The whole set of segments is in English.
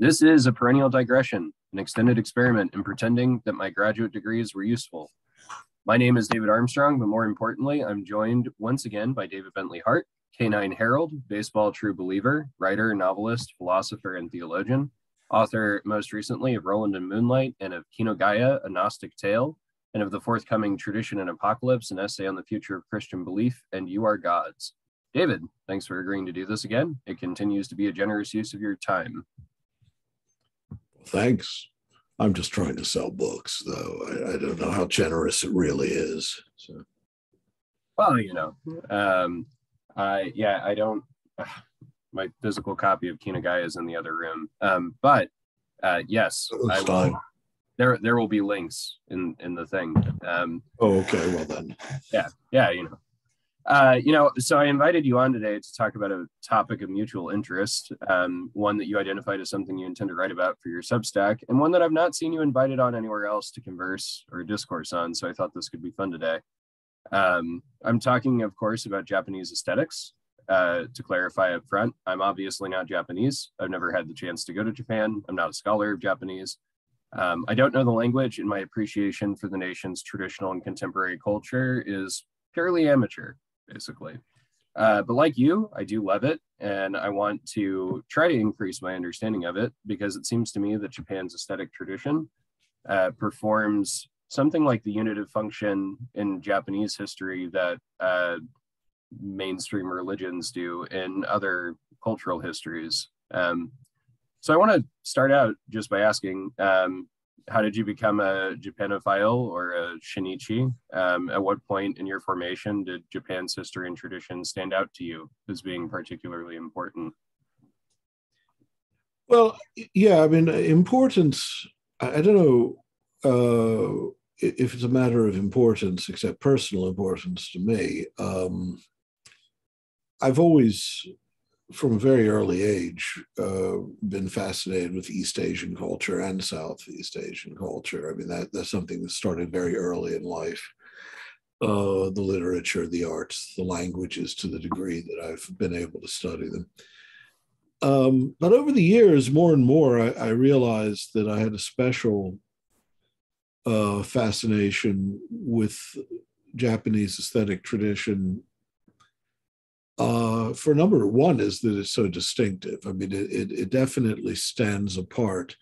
This is a perennial digression, an extended experiment in pretending that my graduate degrees were useful. My name is David Armstrong, but more importantly, I'm joined once again by David Bentley Hart, Canine Herald, baseball true believer, writer, novelist, philosopher, and theologian, author most recently of Roland and Moonlight and of Kinogaya, a Gnostic Tale, and of the forthcoming Tradition and Apocalypse, an essay on the future of Christian belief, and You Are Gods. David, thanks for agreeing to do this again. It continues to be a generous use of your time. Thanks. I'm just trying to sell books, though. I don't know how generous it really is. So. Well, you know, I don't. My physical copy of Kinogaya is in the other room, but yes, I will. There will be links in the thing. Okay, well then. Yeah, so I invited you on today to talk about a topic of mutual interest, one that you identified as something you intend to write about for your Substack, and one that I've not seen you invited on anywhere else to converse or discourse on, so I thought this could be fun today. I'm talking, of course, about Japanese aesthetics. To clarify up front, I'm obviously not Japanese. I've never had the chance to go to Japan. I'm not a scholar of Japanese. I don't know the language, and my appreciation for the nation's traditional and contemporary culture is purely amateur, basically. But like you, I do love it, and I want to try to increase my understanding of it because it seems to me that Japan's aesthetic tradition performs something like the unitive function in Japanese history that mainstream religions do in other cultural histories. So I want to start out just by asking, how did you become a Japanophile or a Shinichi? At what point in your formation did Japan's history and tradition stand out to you as being particularly important? Well, yeah, I mean, importance, I don't know if it's a matter of importance, except personal importance to me. I've always, from a very early age, been fascinated with East Asian culture and Southeast Asian culture. I mean, that's something that started very early in life. The literature, the arts, the languages, to the degree that I've been able to study them. But over the years, more and more, I realized that I had a special fascination with Japanese aesthetic tradition for a number. One is that it's so distinctive. I mean, it definitely stands apart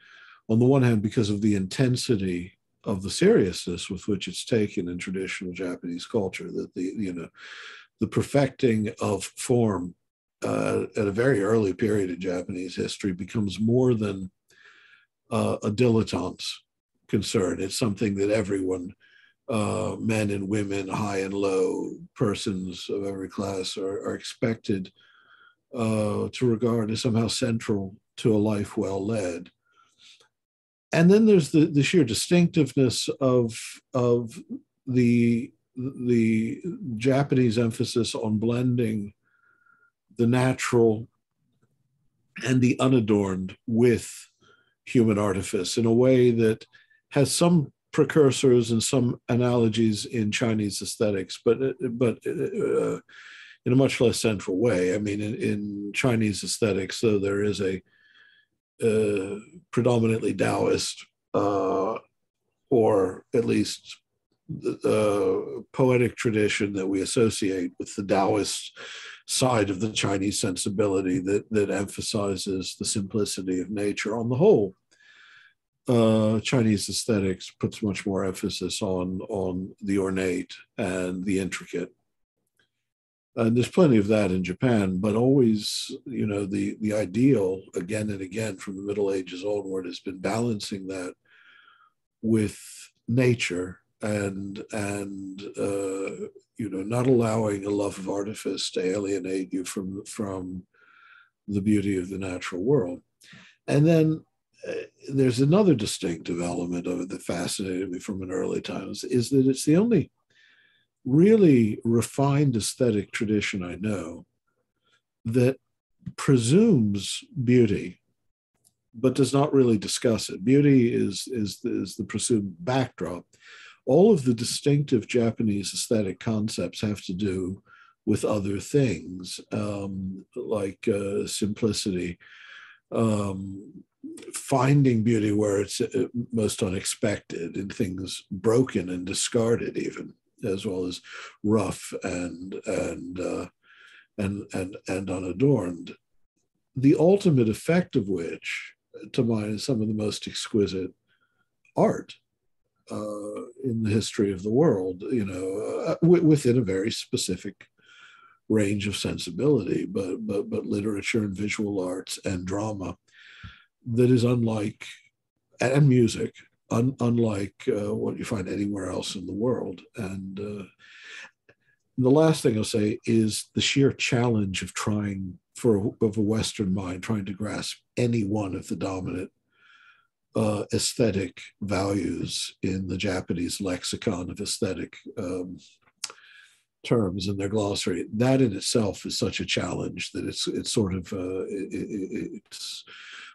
on the one hand because of the intensity of the seriousness with which it's taken in traditional Japanese culture, that the perfecting of form at a very early period in Japanese history becomes more than a dilettante's concern. It's something that everyone, men and women, high and low, persons of every class are expected to regard as somehow central to a life well led. And then there's the sheer distinctiveness of the Japanese emphasis on blending the natural and the unadorned with human artifice in a way that has some precursors and some analogies in Chinese aesthetics, but in a much less central way. I mean, in Chinese aesthetics, though, there is a predominantly Taoist, or at least poetic tradition that we associate with the Taoist side of the Chinese sensibility that emphasizes the simplicity of nature. On the whole, Chinese aesthetics puts much more emphasis on the ornate and the intricate. And there's plenty of that in Japan, but always, the ideal, again and again, from the Middle Ages onward, has been balancing that with nature and not allowing a love of artifice to alienate you from the beauty of the natural world. And then there's another distinctive element of it that fascinated me from an early times, is that it's the only really refined aesthetic tradition I know that presumes beauty, but does not really discuss it. Beauty is the presumed backdrop. All of the distinctive Japanese aesthetic concepts have to do with other things, like simplicity, finding beauty where it's most unexpected, in things broken and discarded, even, as well as rough and unadorned. The ultimate effect of which, to mine, is some of the most exquisite art in the history of the world, within a very specific range of sensibility, but literature and visual arts and drama that is unlike, and music, unlike what you find anywhere else in the world. And the last thing I'll say is the sheer challenge of of a Western mind trying to grasp any one of the dominant aesthetic values in the Japanese lexicon of aesthetic terms in their glossary. That in itself is such a challenge that it's sort of it's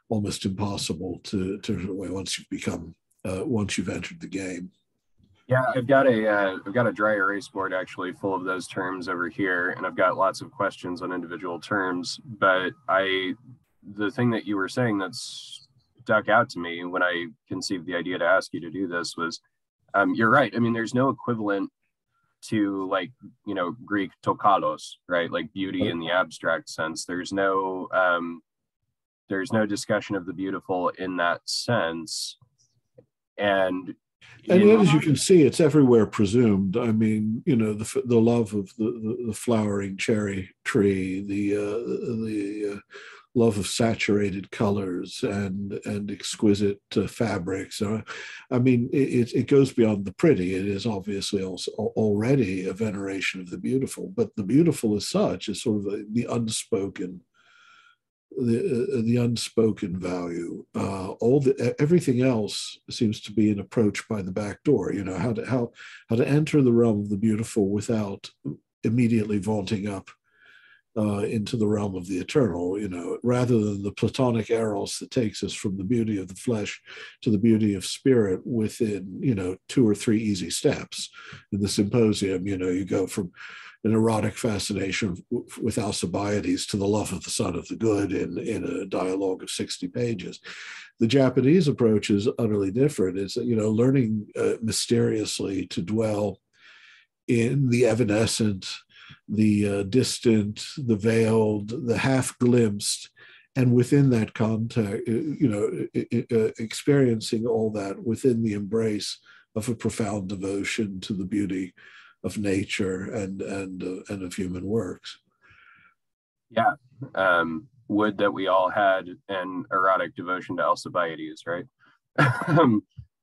almost impossible to turn away once you've entered the game. Yeah, I've got a dry erase board actually full of those terms over here, and I've got lots of questions on individual terms. But the thing that you were saying that's stuck out to me when I conceived the idea to ask you to do this was, you're right. I mean, there's no equivalent to, like, Greek tokalos, right? Like beauty in the abstract sense. There's no discussion of the beautiful in that sense. And yet, as you can see, it's everywhere presumed. I mean, the love of the flowering cherry tree, the love of saturated colors and exquisite fabrics. I mean, it goes beyond the pretty. It is obviously also already a veneration of the beautiful, but the beautiful as such is sort of the unspoken. The unspoken value. Everything else seems to be an approach by the back door. How to enter the realm of the beautiful without immediately vaulting up into the realm of the eternal. Rather than the Platonic eros that takes us from the beauty of the flesh to the beauty of spirit within 2 or 3 easy steps. In the Symposium, you go from an erotic fascination with Alcibiades to the love of the son of the good in a dialogue of 60 pages. The Japanese approach is utterly different. It's, learning mysteriously to dwell in the evanescent, the distant, the veiled, the half glimpsed, and within that context, experiencing all that within the embrace of a profound devotion to the beauty of nature and of human works. Yeah. Would that we all had an erotic devotion to Alcibiades, right?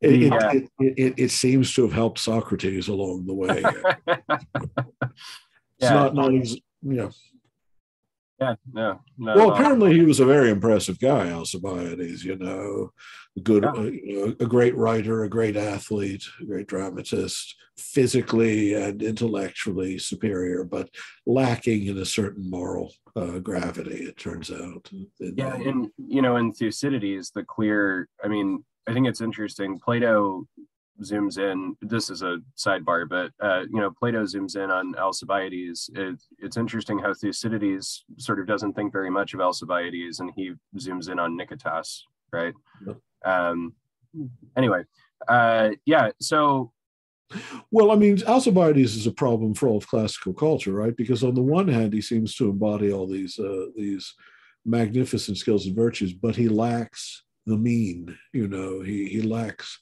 It seems to have helped Socrates along the way. It's not Yeah, no. Well, apparently he was a very impressive guy, Alcibiades. A great writer, a great athlete, a great dramatist, physically and intellectually superior, but lacking in a certain moral gravity, it turns out. And in Thucydides, I think it's interesting. Plato zooms in. This is a sidebar, but Plato zooms in on Alcibiades. It's interesting how Thucydides sort of doesn't think very much of Alcibiades, and he zooms in on Nicetas, right? Yep. Anyway, So, well, I mean, Alcibiades is a problem for all of classical culture, right? Because on the one hand, he seems to embody all these magnificent skills and virtues, but he lacks the mean. He lacks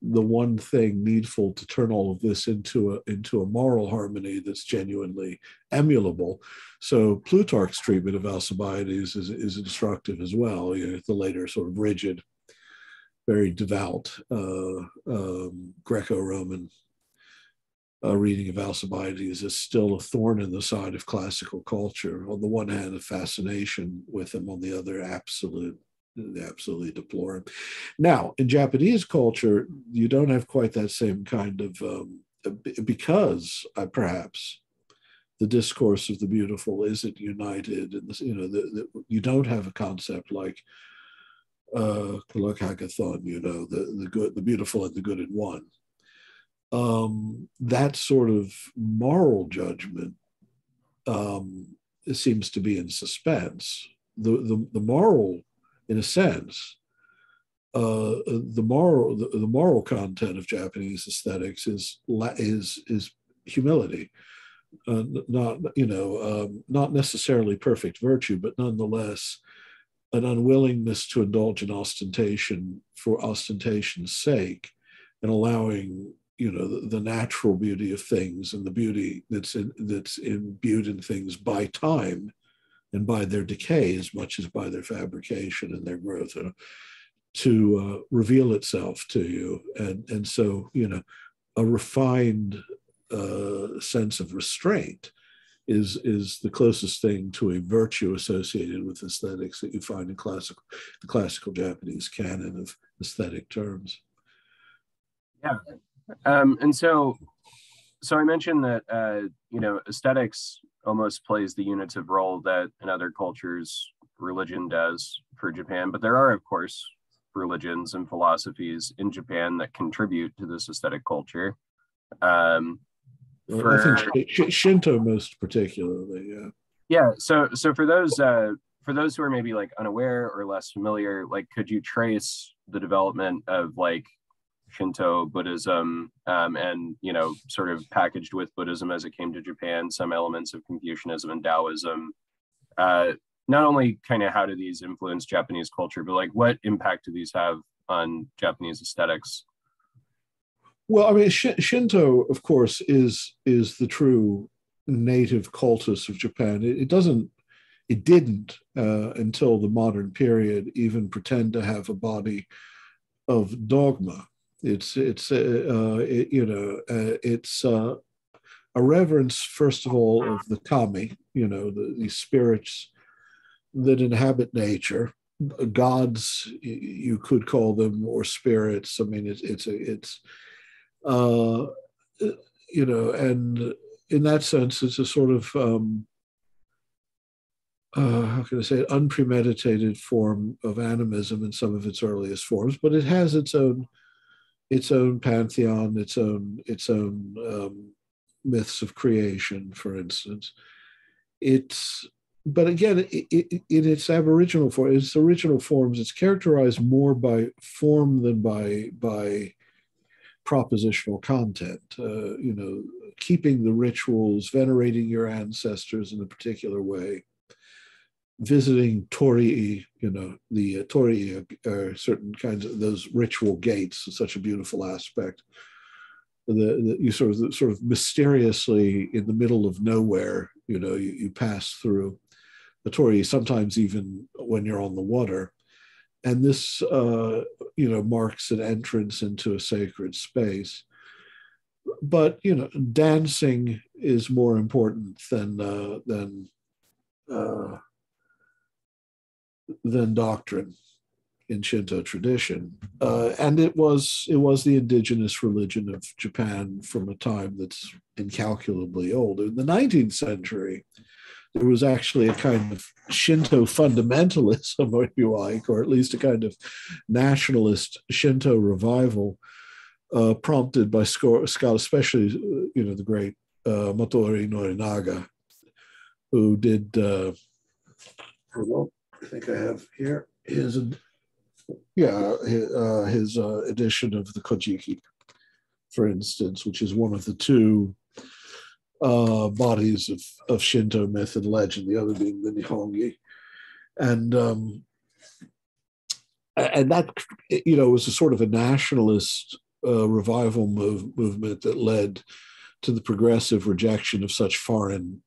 the one thing needful to turn all of this into a moral harmony that's genuinely emulable. So Plutarch's treatment of Alcibiades is instructive as well. The later sort of rigid, very devout Greco-Roman reading of Alcibiades is still a thorn in the side of classical culture. On the one hand, a fascination with him; on the other, absolutely deplore him. Now, in Japanese culture, you don't have quite that same kind of, because perhaps the discourse of the beautiful isn't united, and you don't have a concept like Kalakagathon, the good, the beautiful, and the good in one. That sort of moral judgment seems to be in suspense. The moral, in a sense, the moral content of Japanese aesthetics is humility, not necessarily perfect virtue, but nonetheless an unwillingness to indulge in ostentation for ostentation's sake, and allowing the natural beauty of things and the beauty that's imbued in things by time and by their decay as much as by their fabrication and their growth, to reveal itself to you. And so, a refined sense of restraint is the closest thing to a virtue associated with aesthetics that you find in the classical Japanese canon of aesthetic terms. Yeah. And so I mentioned that, aesthetics almost plays the unitive role that in other cultures religion does for Japan, but there are, of course, religions and philosophies in Japan that contribute to this aesthetic culture. I think Shinto most particularly, yeah. Yeah. So for those who are maybe like unaware or less familiar, like, could you trace the development of like Shinto Buddhism, and sort of packaged with Buddhism as it came to Japan, some elements of Confucianism and Taoism? Not only kind of how do these influence Japanese culture, but like what impact do these have on Japanese aesthetics? Well, I mean, Shinto, of course, is the true native cultus of Japan. It didn't until the modern period even pretend to have a body of dogma. It's a reverence, first of all, of the kami, the spirits that inhabit nature, gods, you could call them, or spirits. I mean, and in that sense, it's a sort of how can I say it, unpremeditated form of animism in some of its earliest forms, but it has its own pantheon, its own myths of creation, for instance. But again, in its aboriginal form, its original forms, it's characterized more by form than by propositional content. Keeping the rituals, venerating your ancestors in a particular way, visiting torii, the torii are certain kinds of those ritual gates, such a beautiful aspect. You sort of mysteriously in the middle of nowhere, you pass through the torii, sometimes even when you're on the water. And this, marks an entrance into a sacred space. But, dancing is more important than doctrine in Shinto tradition. And it was the indigenous religion of Japan from a time that's incalculably old. In the 19th century, there was actually a kind of Shinto fundamentalism, if you like, or at least a kind of nationalist Shinto revival, prompted by scholars, especially, the great Motoori Norinaga, who did, I think I have here his edition of the Kojiki, for instance, which is one of the two bodies of Shinto myth and legend, the other being the Nihongi. And that, was a sort of a nationalist revival movement that led to the progressive rejection of such foreign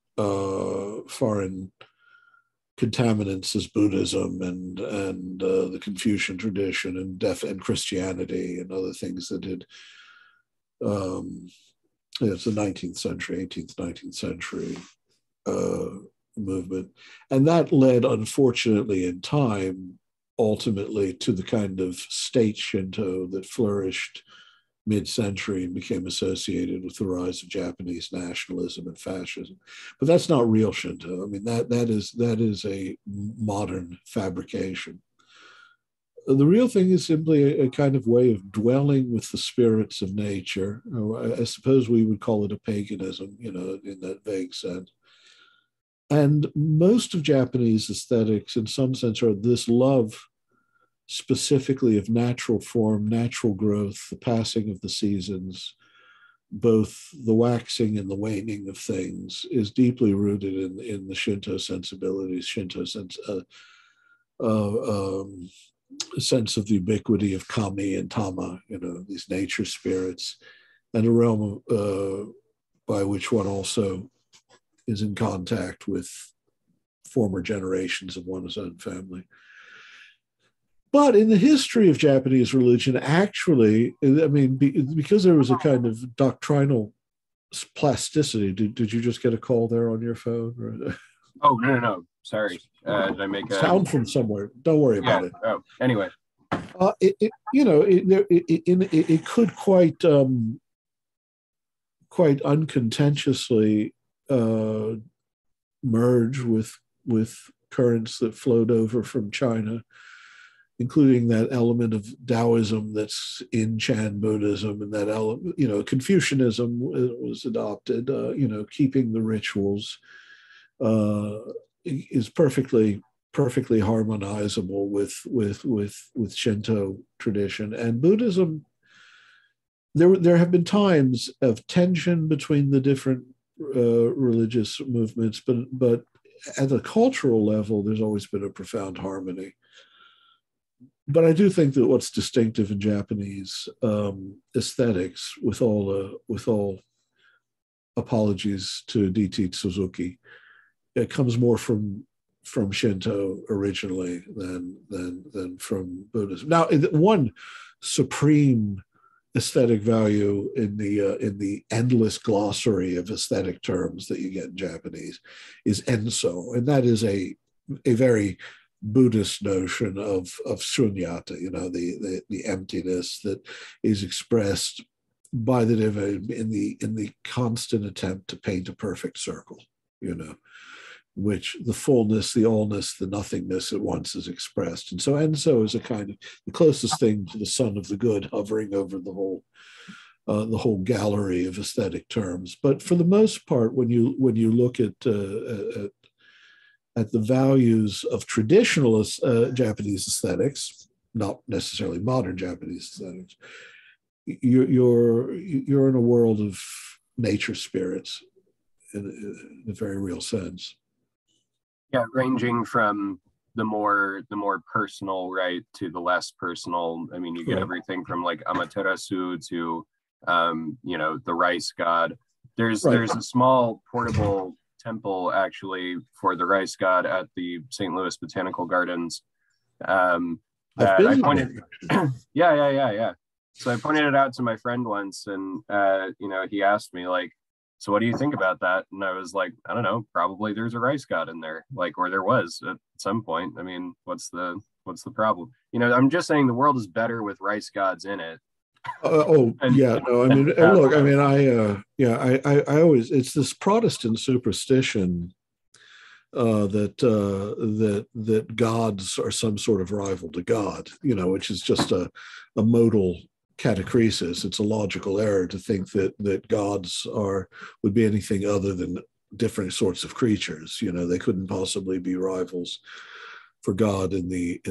contaminants as Buddhism and the Confucian tradition and Christianity and other things that had it's the 19th century, 18th, 19th century movement. And that led, unfortunately, in time, ultimately to the kind of state Shinto that flourished mid-century and became associated with the rise of Japanese nationalism and fascism. But that's not real Shinto. I mean, that is a modern fabrication. The real thing is simply a kind of way of dwelling with the spirits of nature. I suppose we would call it a paganism, in that vague sense. And most of Japanese aesthetics, in some sense, are this love specifically of natural form, natural growth, the passing of the seasons, both the waxing and the waning of things, is deeply rooted in the Shinto sensibilities, sense of the ubiquity of kami and tama, these nature spirits, and a realm by which one also is in contact with former generations of one's own family. But in the history of Japanese religion, actually, I mean, because there was a kind of doctrinal plasticity. Did you just get a call there on your phone? Oh, no. Sorry. Did I make a sound from somewhere? Don't worry about it. Oh, anyway. It could quite uncontentiously merge with currents that flowed over from China, including that element of Taoism that's in Chan Buddhism, and that element, Confucianism was adopted. Keeping the rituals is perfectly harmonizable with Shinto tradition and Buddhism. There have been times of tension between the different religious movements, but at the cultural level, there's always been a profound harmony. But I do think that what's distinctive in Japanese aesthetics, with all apologies to D.T. Suzuki, it comes more from Shinto originally than from Buddhism. Now, one supreme aesthetic value in the endless glossary of aesthetic terms that you get in Japanese is enso, and that is a very Buddhist notion of shunyata, the emptiness that is expressed by the divine in the constant attempt to paint a perfect circle, which the fullness, the allness, the nothingness at once is expressed. And so enso is a kind of the closest thing to the son of the good hovering over the whole gallery of aesthetic terms. But for the most part, when you look at the values of traditional Japanese aesthetics, not necessarily modern Japanese aesthetics, you're in a world of nature spirits in a very real sense. Yeah, ranging from the more personal, right, to the less personal. I mean, you get everything from like Amaterasu to the rice god. There's a small portable temple actually for the rice god at the St. Louis Botanical Gardens. That I pointed. Yeah. So I pointed it out to my friend once, and he asked me like, "So what do you think about that?" And I was like, "I don't know. Probably there's a rice god in there, or there was at some point. I mean, what's the problem? I'm just saying the world is better with rice gods in it." I always, it's this Protestant superstition that gods are some sort of rival to God, which is just a modal catachresis. It's a logical error to think that gods would be anything other than different sorts of creatures. They couldn't possibly be rivals for God in the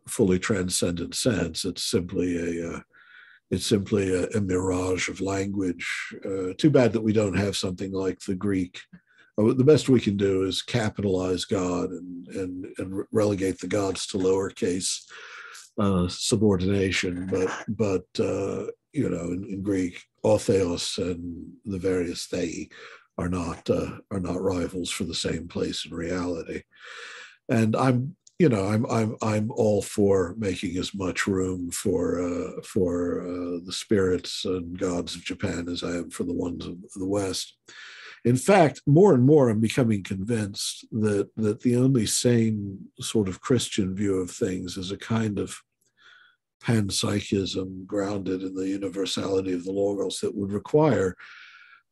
fully transcendent sense. It's simply a mirage of language. Too bad that we don't have something like the Greek. The best we can do is capitalize God and relegate the gods to lowercase subordination. But in Greek, o theos and the various thei are not rivals for the same place in reality. And I'm all for making as much room for the spirits and gods of Japan as I am for the ones of the West. In fact, more and more, I'm becoming convinced that the only sane sort of Christian view of things is a kind of panpsychism grounded in the universality of the Logos that would require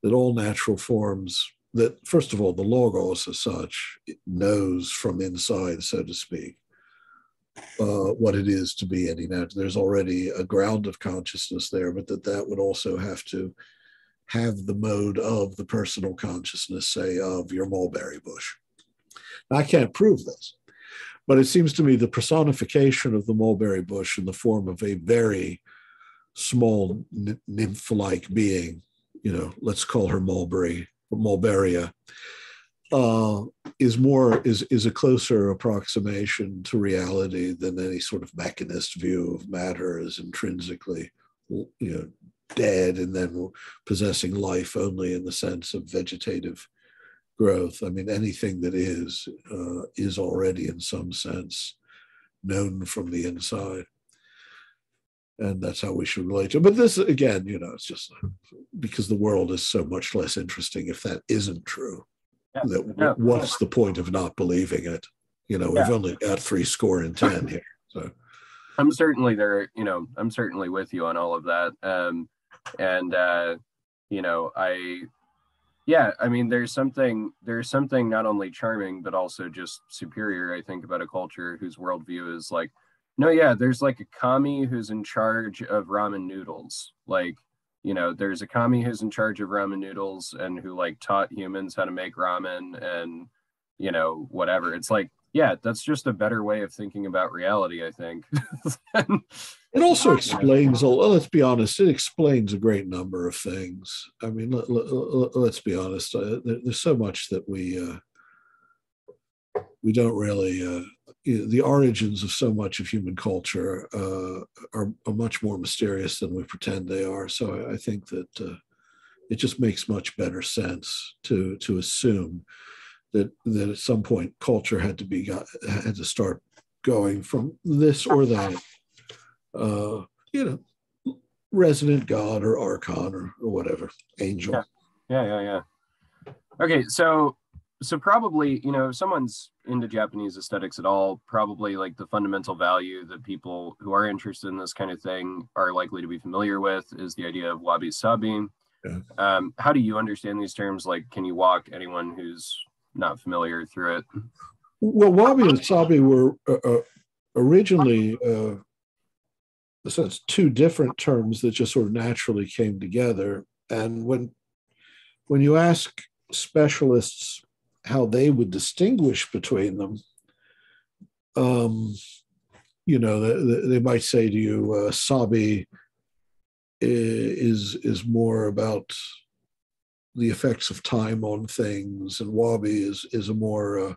that all natural forms, that first of all, the Logos as such knows from inside, so to speak, what it is to be any natural. There's already a ground of consciousness there, but that would also have to have the mode of the personal consciousness, say, of your mulberry bush. Now, I can't prove this, But it seems to me the personification of the mulberry bush in the form of a very small nymph-like being, let's call her Mulberia, is a closer approximation to reality than any sort of mechanist view of matter as intrinsically, dead and then possessing life only in the sense of vegetative growth. I mean, anything that is already in some sense known from the inside. And that's how we should relate to it. But this, again, it's just because the world is so much less interesting if that isn't true. What's the point of not believing it? We've only got 70 here. So I'm certainly there, I'm certainly with you on all of that. I mean, there's something not only charming, but also just superior, I think, about a culture whose worldview is like, no, yeah, there's like a kami who's in charge of ramen noodles. Like, there's a kami who's in charge of ramen noodles and who like taught humans how to make ramen and, whatever. It's like, yeah, that's just a better way of thinking about reality, I think. It also explains, let's be honest, it explains a great number of things. I mean, let's be honest, there's so much that we don't really, the origins of so much of human culture are much more mysterious than we pretend they are. So I think that it just makes much better sense to assume that at some point culture had to start going from this or that, resident god or archon or whatever, angel. Yeah. Okay, so probably, if someone's into Japanese aesthetics at all, probably like the fundamental value that people who are interested in this kind of thing are likely to be familiar with is the idea of wabi-sabi. Yeah. How do you understand these terms? Like, can you walk anyone who's not familiar through it? Well, wabi and sabi were originally two different terms that just sort of naturally came together. And when you ask specialists how they would distinguish between them, they might say to you, sabi is more about the effects of time on things, and wabi is a more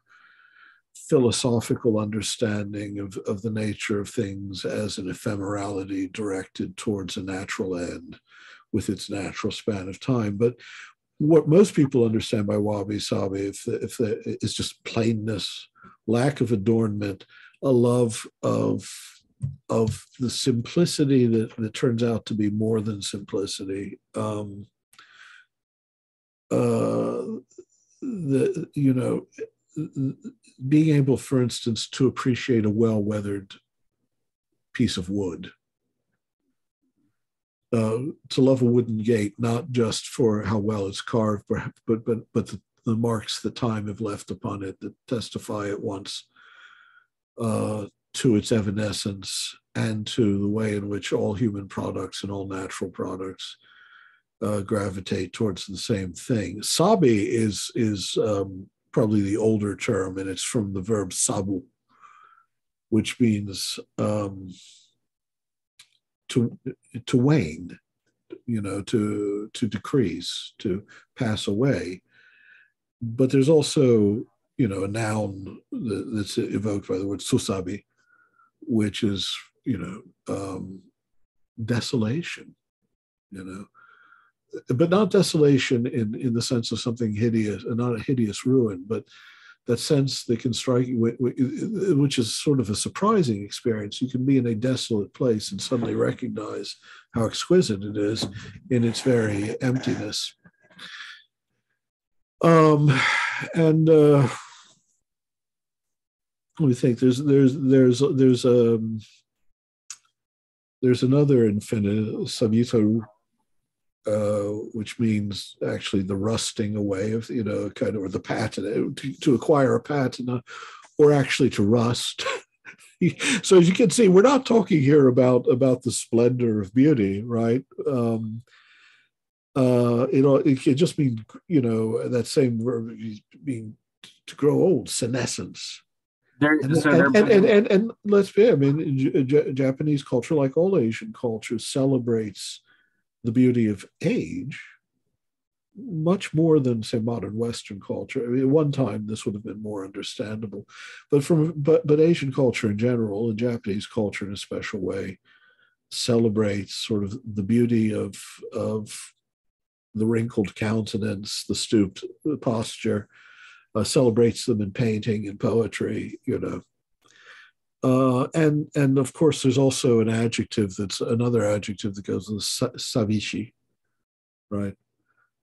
philosophical understanding of the nature of things as an ephemerality directed towards a natural end with its natural span of time. But what most people understand by wabi-sabi is just plainness, lack of adornment, a love of the simplicity that turns out to be more than simplicity. Being able, for instance, to appreciate a well-weathered piece of wood, to love a wooden gate, not just for how well it's carved, but the marks that time have left upon it that testify at once to its evanescence and to the way in which all human products and all natural products gravitate towards the same thing. Sabi is probably the older term, and it's from the verb sabu, which means to wane, to decrease, to pass away. But there's also, a noun that's evoked by the word susabi, which is, desolation, but not desolation in the sense of something hideous, not a hideous ruin, but that sense that can strike you, which is sort of a surprising experience. You can be in a desolate place and suddenly recognize how exquisite it is in its very emptiness. Let me think. There's another infinitive, savitaru, which means actually the rusting away of, kind of, or the patina, to acquire a patina, or actually to rust. So as you can see, we're not talking here about the splendor of beauty, right? It can just mean, that same verb being to grow old, senescence. They're And so they're bringing. and let's be, I mean, Japanese culture, like all Asian cultures, celebrates the beauty of age much more than, say, modern Western culture. I mean, at one time this would have been more understandable, but Asian culture in general, and Japanese culture in a special way, celebrates sort of the beauty of the wrinkled countenance, the stooped posture, celebrates them in painting and poetry, you know. And of course, there's also an adjective that's another adjective that goes with sabishi, right?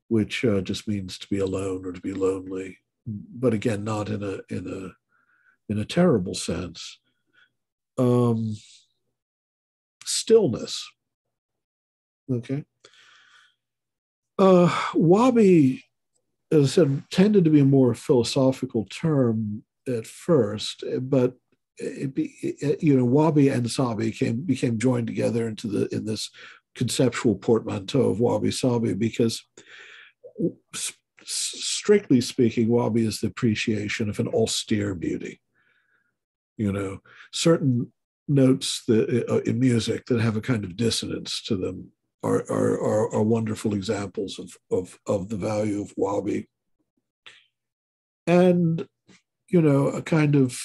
Which just means to be alone or to be lonely, but again, not in a terrible sense. Stillness. Okay. Wabi, as I said, tended to be a more philosophical term at first, but wabi and sabi became joined together in this conceptual portmanteau of wabi sabi, because strictly speaking, wabi is the appreciation of an austere beauty. You know, certain notes that in music that have a kind of dissonance to them are wonderful examples of the value of wabi. And, you know, a kind of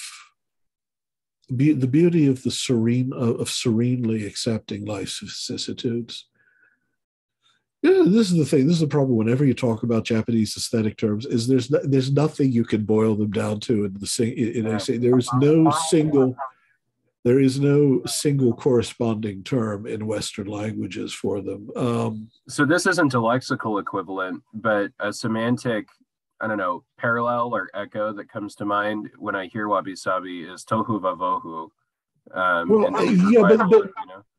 the beauty of the serenely accepting life's vicissitudes. Yeah, this is the thing. This is the problem whenever you talk about Japanese aesthetic terms, is there's nothing you can boil them down to in there is no single corresponding term in Western languages for them. So this isn't a lexical equivalent, but a semantic, I don't know, parallel or echo that comes to mind when I hear wabi sabi is tohu vavohu.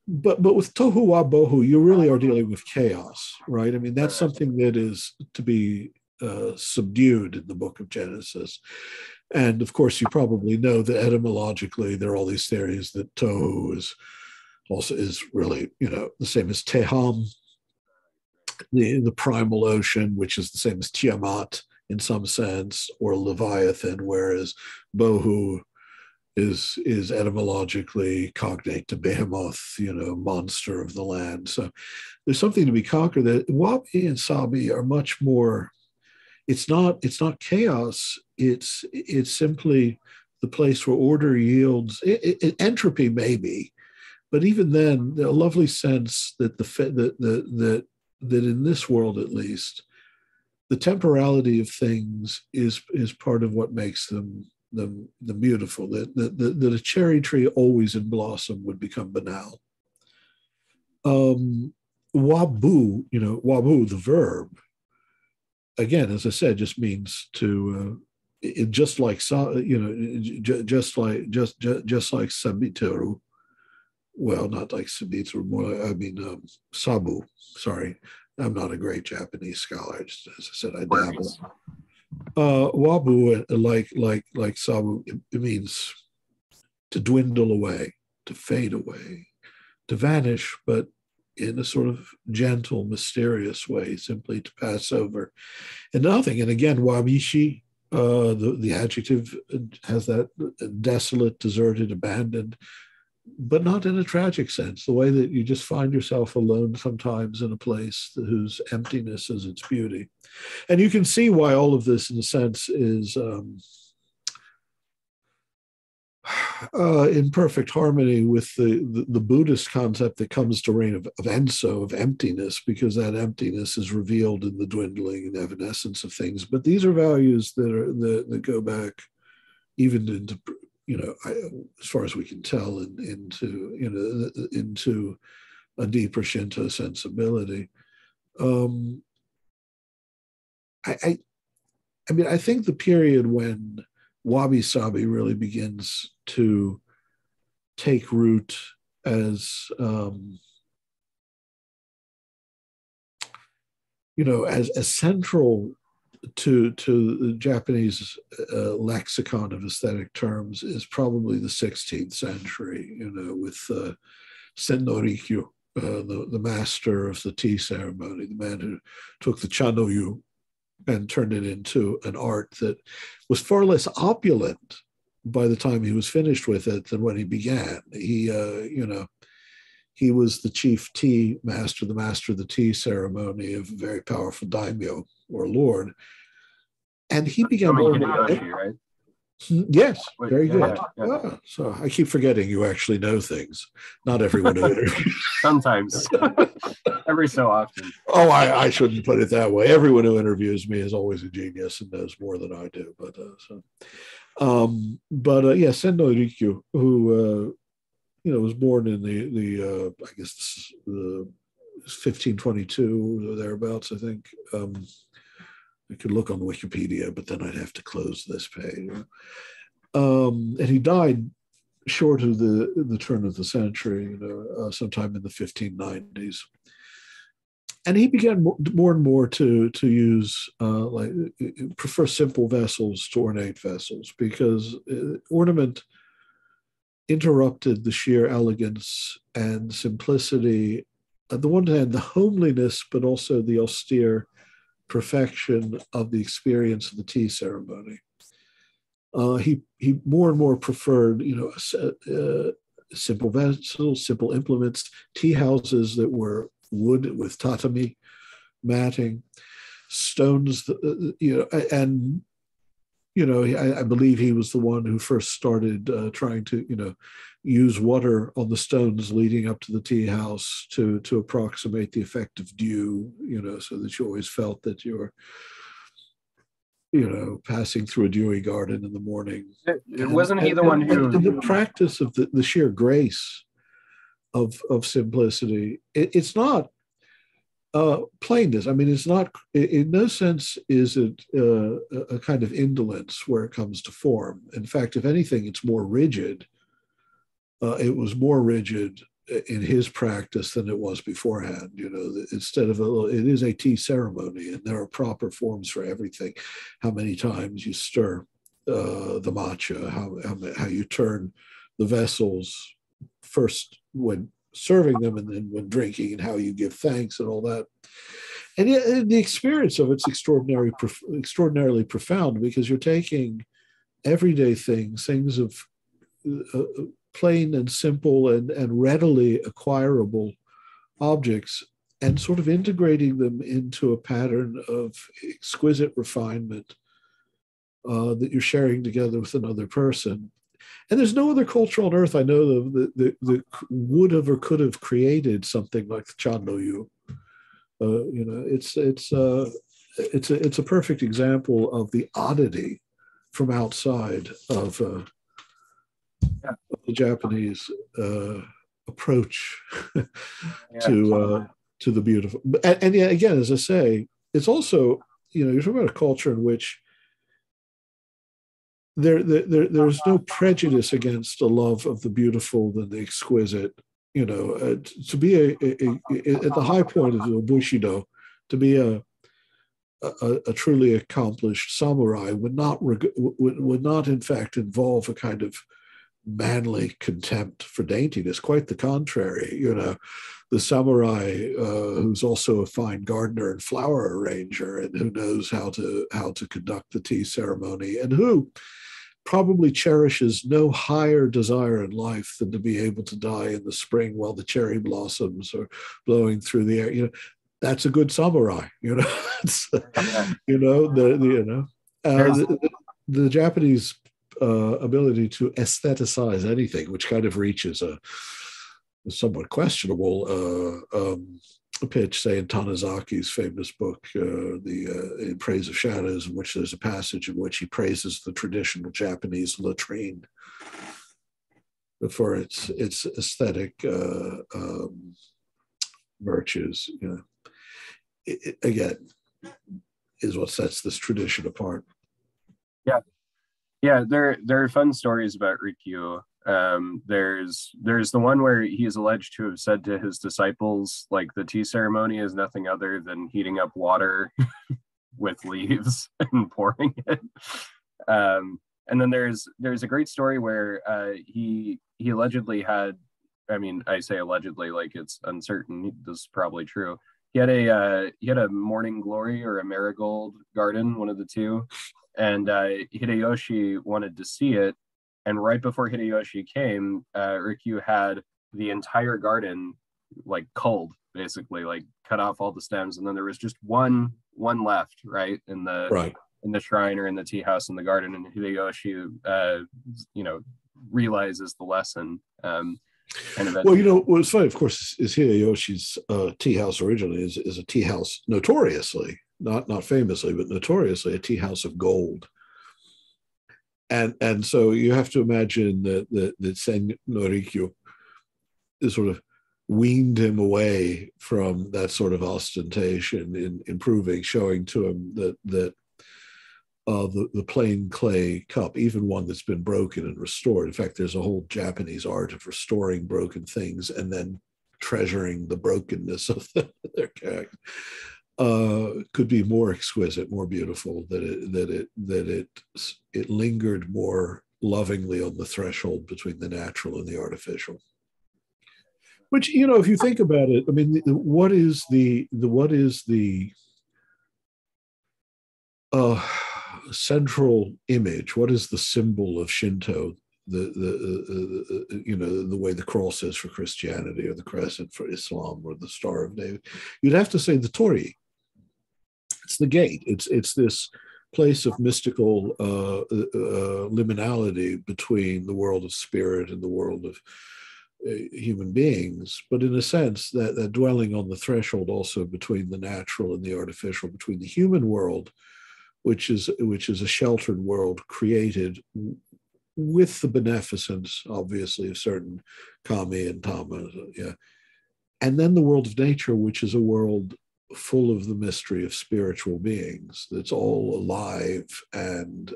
But with tohu wa bohu, you really are dealing with chaos, right? I mean, that's something that is to be subdued in the book of Genesis. And of course, you probably know that etymologically, there are all these theories that tohu is really, you know, the same as teham, the primal ocean, which is the same as Tiamat in some sense, or Leviathan, whereas bohu is etymologically cognate to behemoth, you know, monster of the land. So there's something to be conquered. That wabi and sabi are much more. It's not chaos. It's simply the place where order yields. Entropy maybe, but even then, a lovely sense that that in this world at least, the temporality of things is part of what makes them beautiful. That a cherry tree always in blossom would become banal. Wabu, you know, wabu, the verb, again, as I said, just means to just like sabiteru. Well, not like sabiteru, more sabu. Sorry, I'm not a great Japanese scholar. Just, as I said, I dabble. Wabu, like sabu, it means to dwindle away, to fade away, to vanish, but in a sort of gentle, mysterious way, simply to pass over and nothing. And again, wabishi, the adjective has that desolate, deserted, abandoned, but not in a tragic sense, the way that you just find yourself alone sometimes in a place whose emptiness is its beauty. And you can see why all of this, in a sense, is in perfect harmony with the Buddhist concept that comes to reign of enso, of emptiness, because that emptiness is revealed in the dwindling and evanescence of things. But these are values that go back even into, you know, as far as we can tell, into a deeper Shinto sensibility. I mean, I think the period when wabi-sabi really begins to take root as, you know, as central to the Japanese lexicon of aesthetic terms is probably the 16th century, you know, with Sennorikyu, the master of the tea ceremony, the man who took the chanoyu and turned it into an art that was far less opulent by the time he was finished with it than when he began. He was the chief tea master, the master of the tea ceremony of a very powerful daimyo or lord. And he began more. Hideyoshi, right? Yes, very good. Yeah. So I keep forgetting you actually know things. Not everyone who Sometimes, every so often. Oh, I shouldn't put it that way. Everyone who interviews me is always a genius and knows more than I do. But Sendo Rikyu, who was born in the I guess the 1522 or thereabouts, I think. I could look on Wikipedia, but then I'd have to close this page. And he died short of the turn of the century, sometime in the 1590s. And he began more and more to use prefer simple vessels to ornate vessels, because ornament interrupted the sheer elegance and simplicity. On the one hand, the homeliness, but also the austere perfection of the experience of the tea ceremony. He more and more preferred, simple vessels, simple implements, tea houses that were wood with tatami matting, stones, I believe he was the one who first started trying to, use water on the stones leading up to the tea house to approximate the effect of dew, so that you always felt that you're, passing through a dewy garden in the morning. Wasn't he the one who... And the practice of the sheer grace of simplicity, it's not plainness. I mean, it's not, in no sense is it a kind of indolence where it comes to form. In fact, if anything, it's more rigid. It was more rigid in his practice than it was beforehand. Instead of it is a tea ceremony, and there are proper forms for everything. How many times you stir the matcha, how you turn the vessels first when serving them and then when drinking, and how you give thanks and all that. And yet, the experience of it's extraordinarily profound, because you're taking everyday things of plain and simple and readily acquirable objects, and sort of integrating them into a pattern of exquisite refinement that you're sharing together with another person. And there's no other culture on earth I know of that would have or could have created something like the Chandoyu. It's a perfect example of the oddity from outside of the Japanese approach to the beautiful. And yet, again, as I say, it's also, you're talking about a culture in which there's no prejudice against a love of the beautiful and the exquisite. To be at the high point of the Bushido, to be a truly accomplished samurai would not in fact involve a kind of manly contempt for daintiness. Quite the contrary. The samurai who's also a fine gardener and flower arranger, and who knows how to conduct the tea ceremony, and who probably cherishes no higher desire in life than to be able to die in the spring while the cherry blossoms are blowing through the air. That's a good samurai. The Japanese ability to aestheticize anything, which kind of reaches a somewhat questionable pitch, say in Tanazaki's famous book, In Praise of Shadows, in which there's a passage in which he praises the traditional Japanese latrine for its aesthetic virtues. It, again, is what sets this tradition apart. Yeah, there are fun stories about Rikyu. There's the one where he's alleged to have said to his disciples, like, the tea ceremony is nothing other than heating up water with leaves and pouring it. And then there's a great story where he allegedly had, I mean, I say allegedly like it's uncertain, this is probably true. He had a morning glory or a marigold garden, one of the two. And Hideyoshi wanted to see it, And right before Hideyoshi came, Rikyu had the entire garden like culled, basically, like cut off all the stems, and then there was just one left, right, Right. in the shrine or in the tea house in the garden, and Hideyoshi, realizes the lesson. And Well, eventually, what's funny, of course, is Hideyoshi's tea house originally is a tea house, notoriously, not famously, but notoriously a tea house of gold. And so you have to imagine that Sen Norikyo is sort of weaned him away from that sort of ostentation in improving, showing to him that the plain clay cup, even one that's been broken and restored. In fact, there's a whole Japanese art of restoring broken things and then treasuring the brokenness of their character. Could be more exquisite, more beautiful. That it lingered more lovingly on the threshold between the natural and the artificial. Which, if you think about it, I mean, what is the central image? What is the symbol of Shinto? The way the cross is for Christianity, or the crescent for Islam, or the Star of David. You'd have to say the torii. It's the gate. It's this place of mystical liminality between the world of spirit and the world of human beings, but in a sense that dwelling on the threshold also between the natural and the artificial, between the human world, which is a sheltered world created with the beneficence, obviously, of certain kami and tama, and then the world of nature, which is a world full of the mystery of spiritual beings, that's all alive and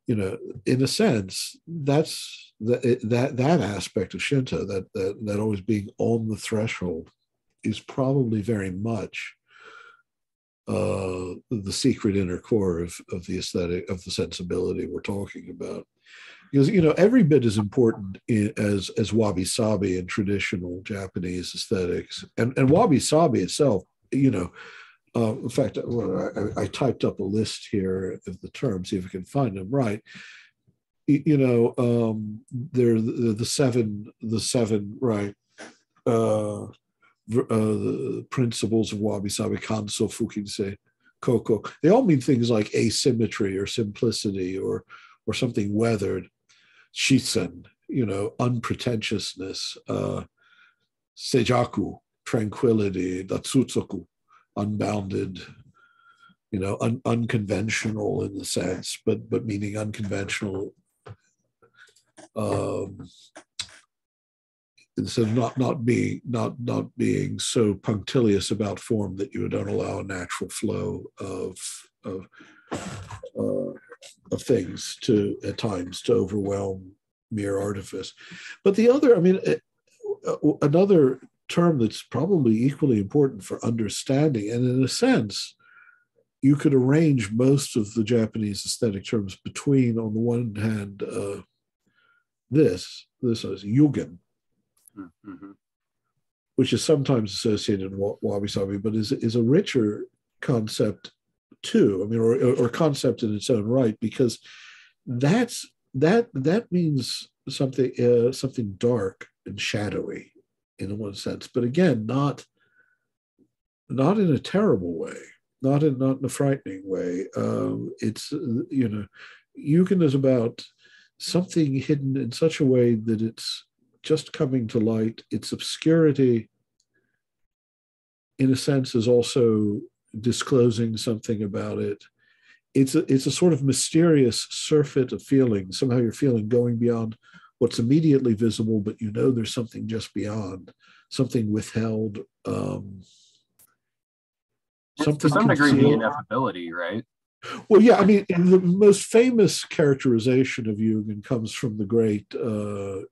in a sense, that's that aspect of Shinto, that always being on the threshold, is probably very much the secret inner core of the aesthetic, of the sensibility we're talking about. Because every bit as important as wabi-sabi in traditional Japanese aesthetics, and wabi-sabi itself, in fact, I typed up a list here of the terms, see if I can find them right. They're the seven, right? The principles of wabi-sabi, kanso, fukinsei, koko. They all mean things like asymmetry or simplicity or something weathered. Shisen, unpretentiousness. Seijaku, tranquility. Datsutsuku, unbounded, unconventional in the sense, but meaning unconventional. Instead of not being so punctilious about form that you don't allow a natural flow of things to at times to overwhelm mere artifice. But the other, another term that's probably equally important for understanding, and in a sense, you could arrange most of the Japanese aesthetic terms between, on the one hand, this is Yugen, which is sometimes associated with wabi-sabi, but is a richer concept too. Or concept in its own right, because that means something dark and shadowy in one sense, but again, not in a terrible way, not in a frightening way. It's Yugen is about something hidden in such a way that it's just coming to light. Its obscurity, in a sense, is also disclosing something about it. It's a sort of mysterious surfeit of feeling. Somehow you're feeling going beyond what's immediately visible, but there's something just beyond, something withheld. Something to some degree, the ineffability, right? Well, yeah, the most famous characterization of Yugen comes from the great, the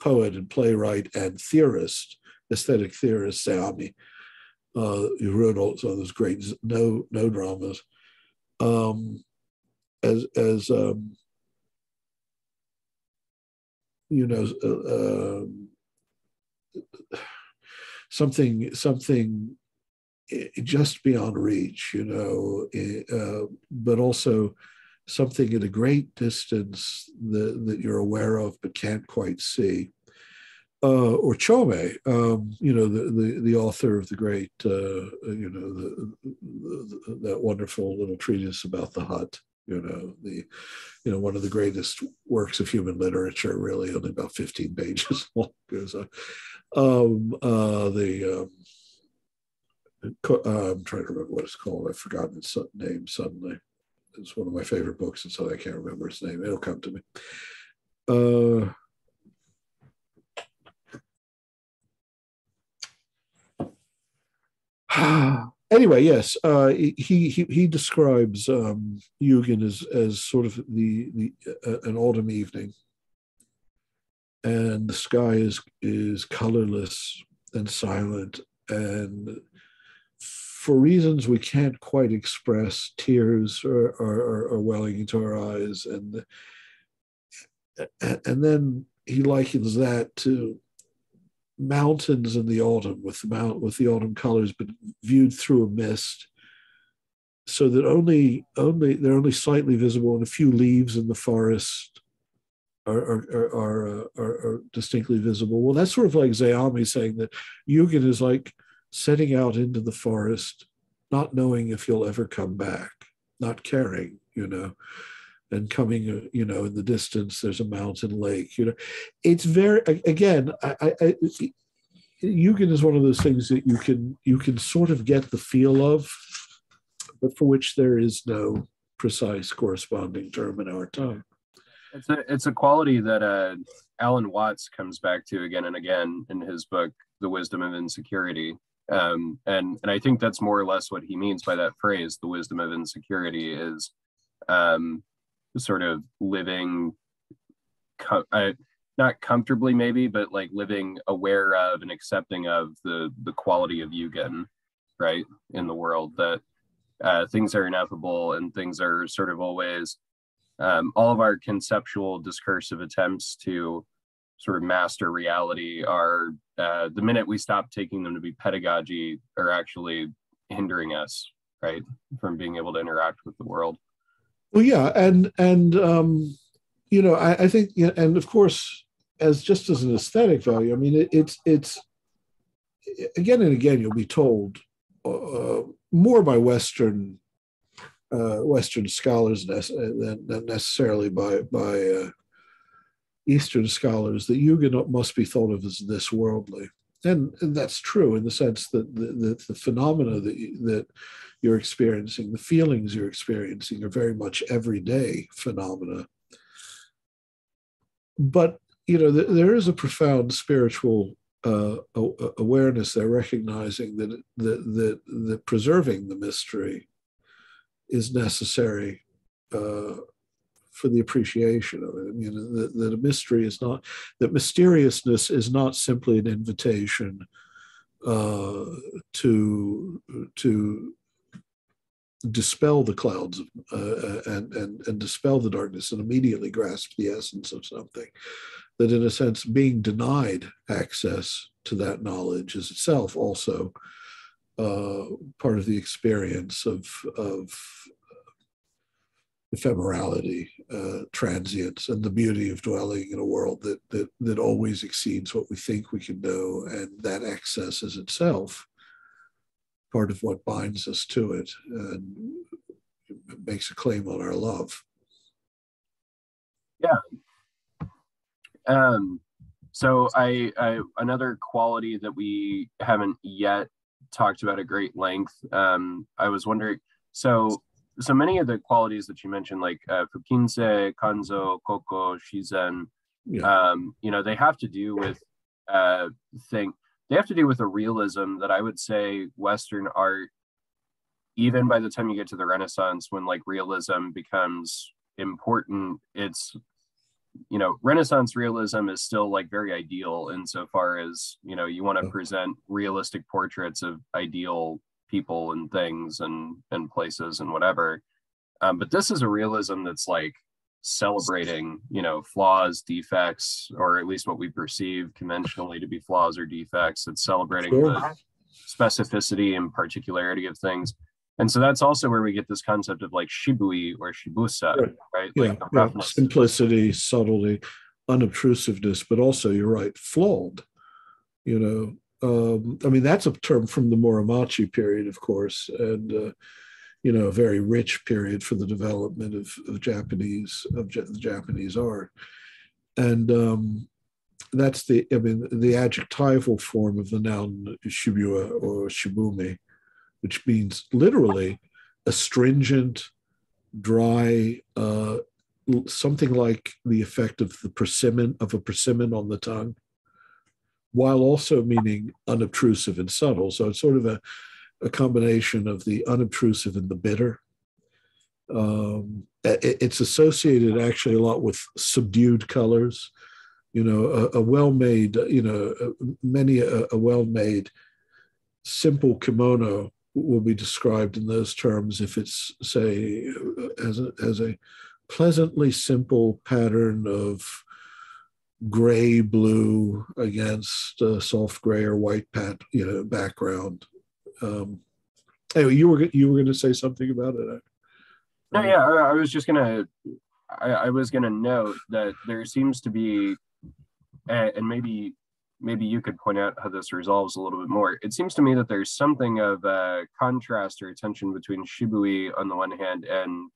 poet and playwright and theorist, aesthetic theorist, Seami, who wrote also those great no dramas. Something just beyond reach, but also something at a great distance that you're aware of but can't quite see. Or Chome, the author of the great, that wonderful little treatise about the hut. One of the greatest works of human literature, really, only about 15 pages long. I'm trying to remember what it's called. I've forgotten its name suddenly. It's one of my favorite books, and so I can't remember its name. It'll come to me. Anyway, yes, he describes Yugen as sort of an autumn evening, and the sky is colorless and silent, and for reasons we can't quite express, tears are welling into our eyes, and then he likens that to mountains in the autumn with the autumn colors, but viewed through a mist, so that they're only slightly visible, and a few leaves in the forest are distinctly visible. Well, that's sort of like Zayami saying that Yugen is like setting out into the forest, not knowing if you'll ever come back, not caring, and coming, in the distance, there's a mountain lake, It's very, again, Yugen is one of those things that you can sort of get the feel of, but for which there is no precise corresponding term in our tongue. It's a quality that Alan Watts comes back to again and again in his book, The Wisdom of Insecurity. And I think that's more or less what he means by that phrase. The wisdom of insecurity is sort of living, not comfortably maybe, but like living aware of and accepting of the quality of Yugen, right, in the world, that things are ineffable and things are sort of always, all of our conceptual discursive attempts to sort of master reality are, the minute we stop taking them to be pedagogy, are actually hindering us, right, from being able to interact with the world. Well, yeah, and I think, and of course, as an aesthetic value, I mean, it's again and again you'll be told more by Western scholars than necessarily by Eastern scholars, that Yugen must be thought of as this worldly. And that's true in the sense that the phenomena that you're experiencing, the feelings you're experiencing, are very much everyday phenomena. But, there is a profound spiritual awareness there, recognizing that preserving the mystery is necessary for the appreciation of it. I mean, that a mystery is not, that mysteriousness is not simply an invitation to dispel the clouds and dispel the darkness and immediately grasp the essence of something. That in a sense, being denied access to that knowledge is itself also part of the experience of ephemerality, transience, and the beauty of dwelling in a world that always exceeds what we think we can know, and that excess is itself part of what binds us to it and makes a claim on our love. Yeah. So I another quality that we haven't yet talked about at great length, I was wondering, so many of the qualities that you mentioned, like Fukinse, Kanzo, Koko, Shizen, they have to do with they have to do with a realism that I would say Western art, even by the time you get to the Renaissance, when like realism becomes important, it's, Renaissance realism is still like very ideal insofar as, you want to present realistic portraits of ideal people and things and places and whatever. But this is a realism that's like celebrating, flaws, defects, or at least what we perceive conventionally to be flaws or defects. It's celebrating the specificity and particularity of things. And so that's also where we get this concept of like shibui or shibusa, right? Yeah, Like the yeah. roughness. Simplicity, subtlety, unobtrusiveness, but also, you're right, flawed. You know, I mean, that's a term from the Muromachi period, of course, and you know, a very rich period for the development of Japanese art. And that's the adjectival form of the noun shibua or shibumi, which means literally astringent, dry, something like the effect of a persimmon on the tongue, while also meaning unobtrusive and subtle. So it's sort of a combination of the unobtrusive and the bitter. It's associated actually a lot with subdued colors. You know, a well-made, you know, a well-made simple kimono will be described in those terms if it's, say, as a pleasantly simple pattern of gray blue against a soft gray or white background. Anyway, you were going to say something about it. No, yeah, I was just gonna, I was gonna note that there seems to be, and maybe you could point out how this resolves a little bit more. It seems to me that there's something of a contrast or tension between shibui on the one hand and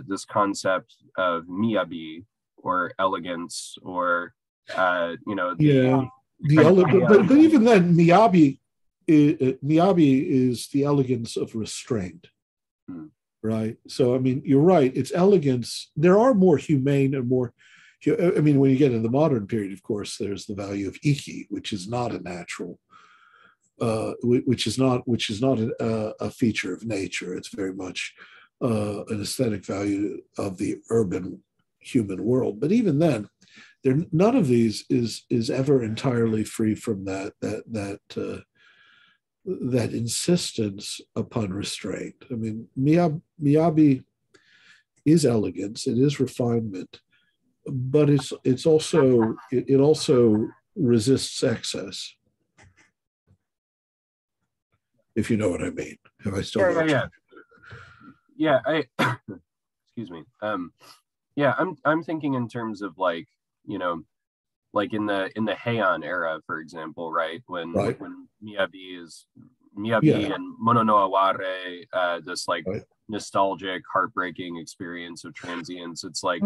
this concept of miyabi or elegance or you know, but even then, miyabi is the elegance of restraint. Right. So, I mean, you're right. It's elegance. There are more humane and more, I mean, when you get into the modern period, of course, there's the value of iki, which is not a natural, which is not a feature of nature. It's very much an aesthetic value of the urban human world. But even then, none of these is ever entirely free from that insistence upon restraint. I mean, miyabi is elegance, it is refinement, but it also resists excess. If you know what I mean. Have I still got you? Yeah, excuse me. Yeah, I'm thinking in terms of like, you know, like in the Heian era, for example, right? When Miyabi and Mono no Aware, this like nostalgic, heartbreaking experience of transience. It's like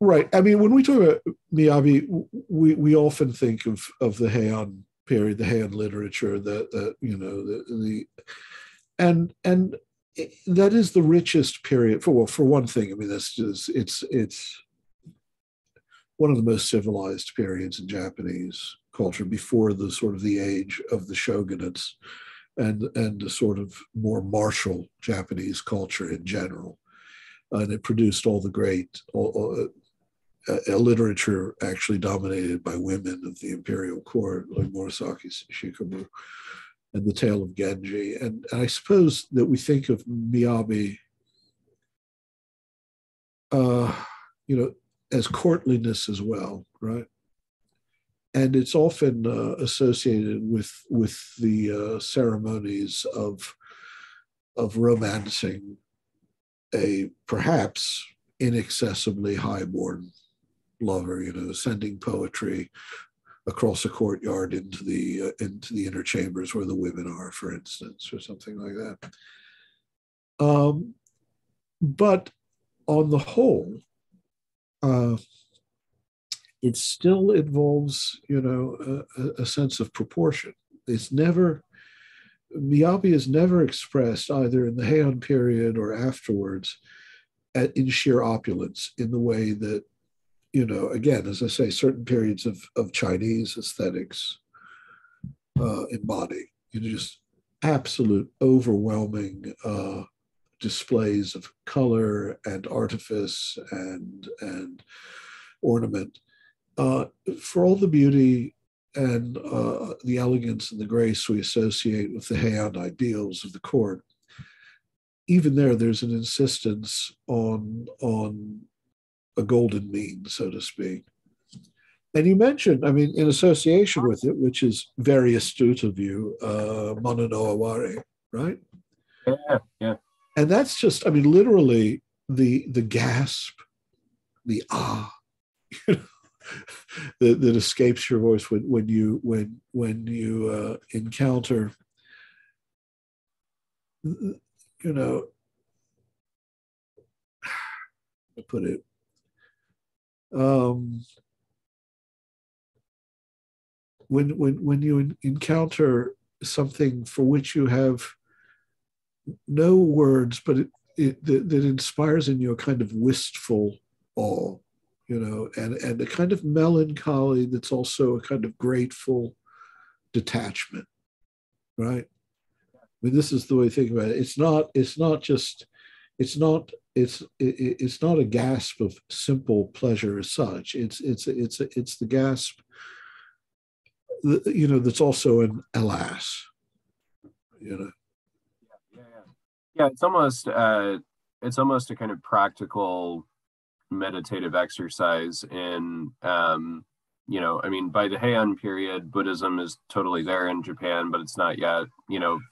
right. I mean, when we talk about Miyabi, we often think of the Heian period, the Heian literature, and that is the richest period for one thing. I mean, it's one of the most civilized periods in Japanese culture before the sort of the age of the shogunates and the sort of more martial Japanese culture in general. And it produced all the great literature actually dominated by women of the imperial court, like Murasaki Shikabu and the Tale of Genji. And I suppose that we think of Miyabi, as courtliness as well, right? And it's often associated with the ceremonies of romancing a perhaps inaccessibly highborn lover, sending poetry across a courtyard into the inner chambers where the women are, for instance, or something like that. But on the whole, it still involves, a sense of proportion. Miyabi is never expressed either in the Heian period or afterwards in sheer opulence in the way that, again, as I say, certain periods of Chinese aesthetics embody, just absolute overwhelming displays of color and artifice and ornament. For all the beauty and the elegance and the grace we associate with the Heian ideals of the court, even there's an insistence on a golden mean, so to speak. And you mentioned, in association with it, which is very astute of you, Mono no Aware, right? Yeah, yeah. And that's just, I mean, literally the gasp, the that escapes your voice when you encounter, you know, I put it, um, when you encounter something for which you have no words, but that inspires in you a kind of wistful awe, and a kind of melancholy that's also a kind of grateful detachment, right? I mean, this is the way to think about it. It's not a gasp of simple pleasure as such. It's the gasp, that's also an alas, you know. Yeah, yeah. Yeah, it's almost a kind of practical meditative exercise in I mean, by the Heian period, Buddhism is totally there in Japan, but it's not yet,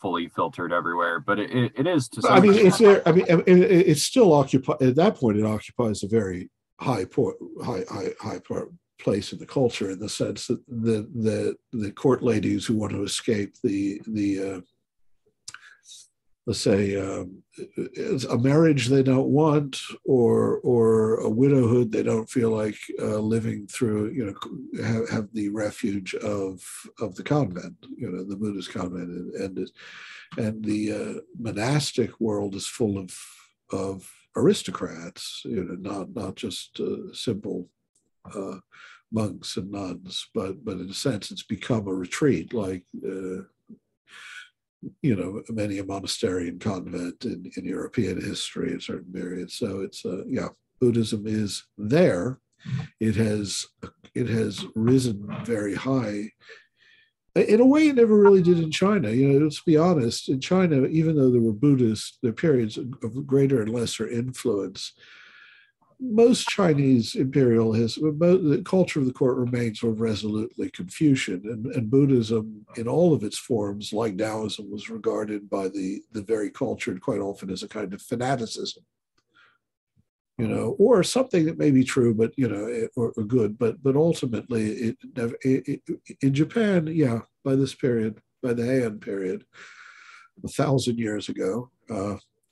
fully filtered everywhere. But it is to I some mean, degree. it's there. I mean, it's still occupied at that point. It occupies a very high place in the culture, in the sense that the court ladies who want to escape the let's say a marriage they don't want, or a widowhood they don't feel like living through, have the refuge of the convent, the Buddhist convent, and the monastic world is full of aristocrats, not just simple monks and nuns, but in a sense it's become a retreat, like many a monastery and convent in European history at certain periods. So it's Buddhism is there. It has risen very high. In a way, it never really did in China. Let's be honest. In China, even though there were Buddhists, there are periods of greater and lesser influence. Most Chinese the culture of the court remains sort of resolutely Confucian, and Buddhism in all of its forms, like Taoism, was regarded by the very cultured quite often as a kind of fanaticism, or something that may be true, but or good, but ultimately in Japan, by this period, by the Heian period, 1,000 years ago,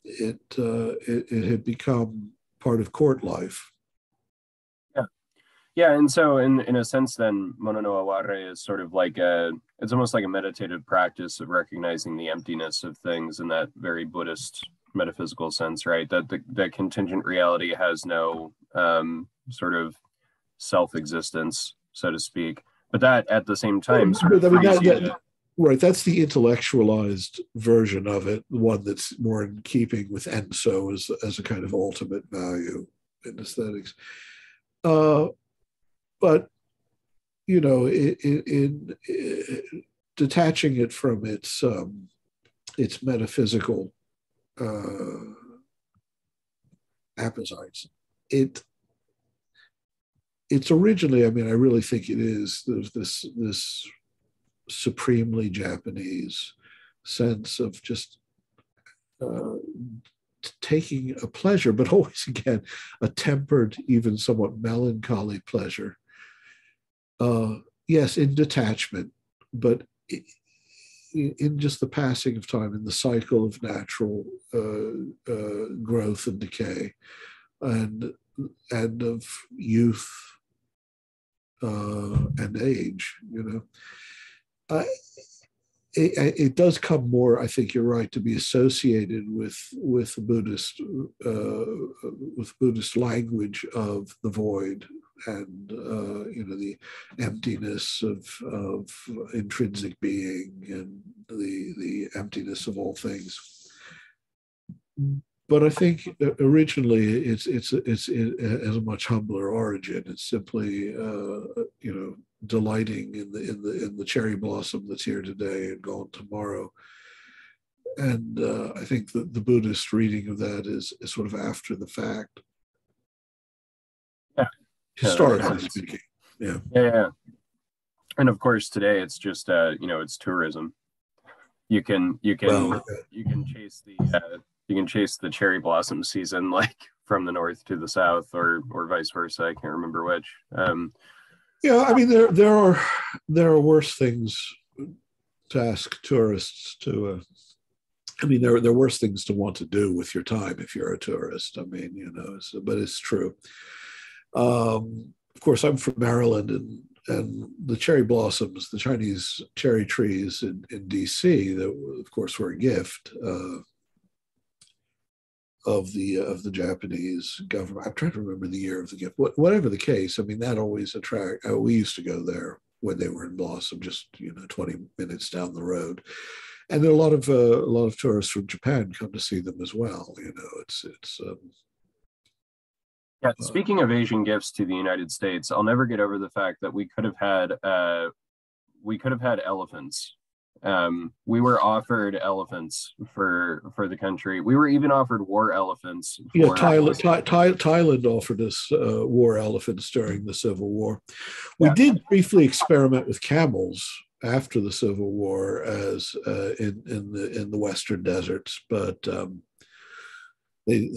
it had become part of court life. Yeah. Yeah. And so in a sense, then Mono no Aware is sort of like it's almost like a meditative practice of recognizing the emptiness of things in that very Buddhist metaphysical sense, right? That the contingent reality has no sort of self-existence, so to speak. But that at the same time sort of frees you to. Right, that's the intellectualized version of it, the one that's more in keeping with Enso as a kind of ultimate value in aesthetics. But in detaching it from its metaphysical appetites, it's originally, I mean, I really think it is. There's this supremely Japanese sense of just taking a pleasure, but always again a tempered, even somewhat melancholy pleasure. Yes, in detachment, but in just the passing of time, in the cycle of natural growth and decay, and of youth and age, it does come more, I think you're right, to be associated with Buddhist language of the void, and the emptiness of intrinsic being, and the emptiness of all things. But I think originally it has a much humbler origin. It's simply delighting in the cherry blossom that's here today and gone tomorrow. And I think that the Buddhist reading of that is sort of after the fact. Yeah. Historically speaking. Yeah. And of course today it's just it's tourism. Well, you can chase the cherry blossom season like from the north to the south, or vice versa. I can't remember which. yeah, I mean there are worse things to ask tourists to. I mean, there are worse things to want to do with your time if you're a tourist. I mean, but it's true. Of course, I'm from Maryland, and the cherry blossoms, the Chinese cherry trees in D.C., that of course were a gift of the Japanese government. I'm trying to remember the year of the gift. Whatever the case, I mean, that always attract. We used to go there when they were in blossom, just 20 minutes down the road. And there are a lot of tourists from Japan come to see them as well. It's yeah. Speaking of Asian gifts to the United States, I'll never get over the fact that we could have had elephants. We were offered elephants for the country. We were even offered war elephants. Thailand offered us war elephants during the Civil War. We did briefly experiment with camels after the Civil War, as in the Western deserts, but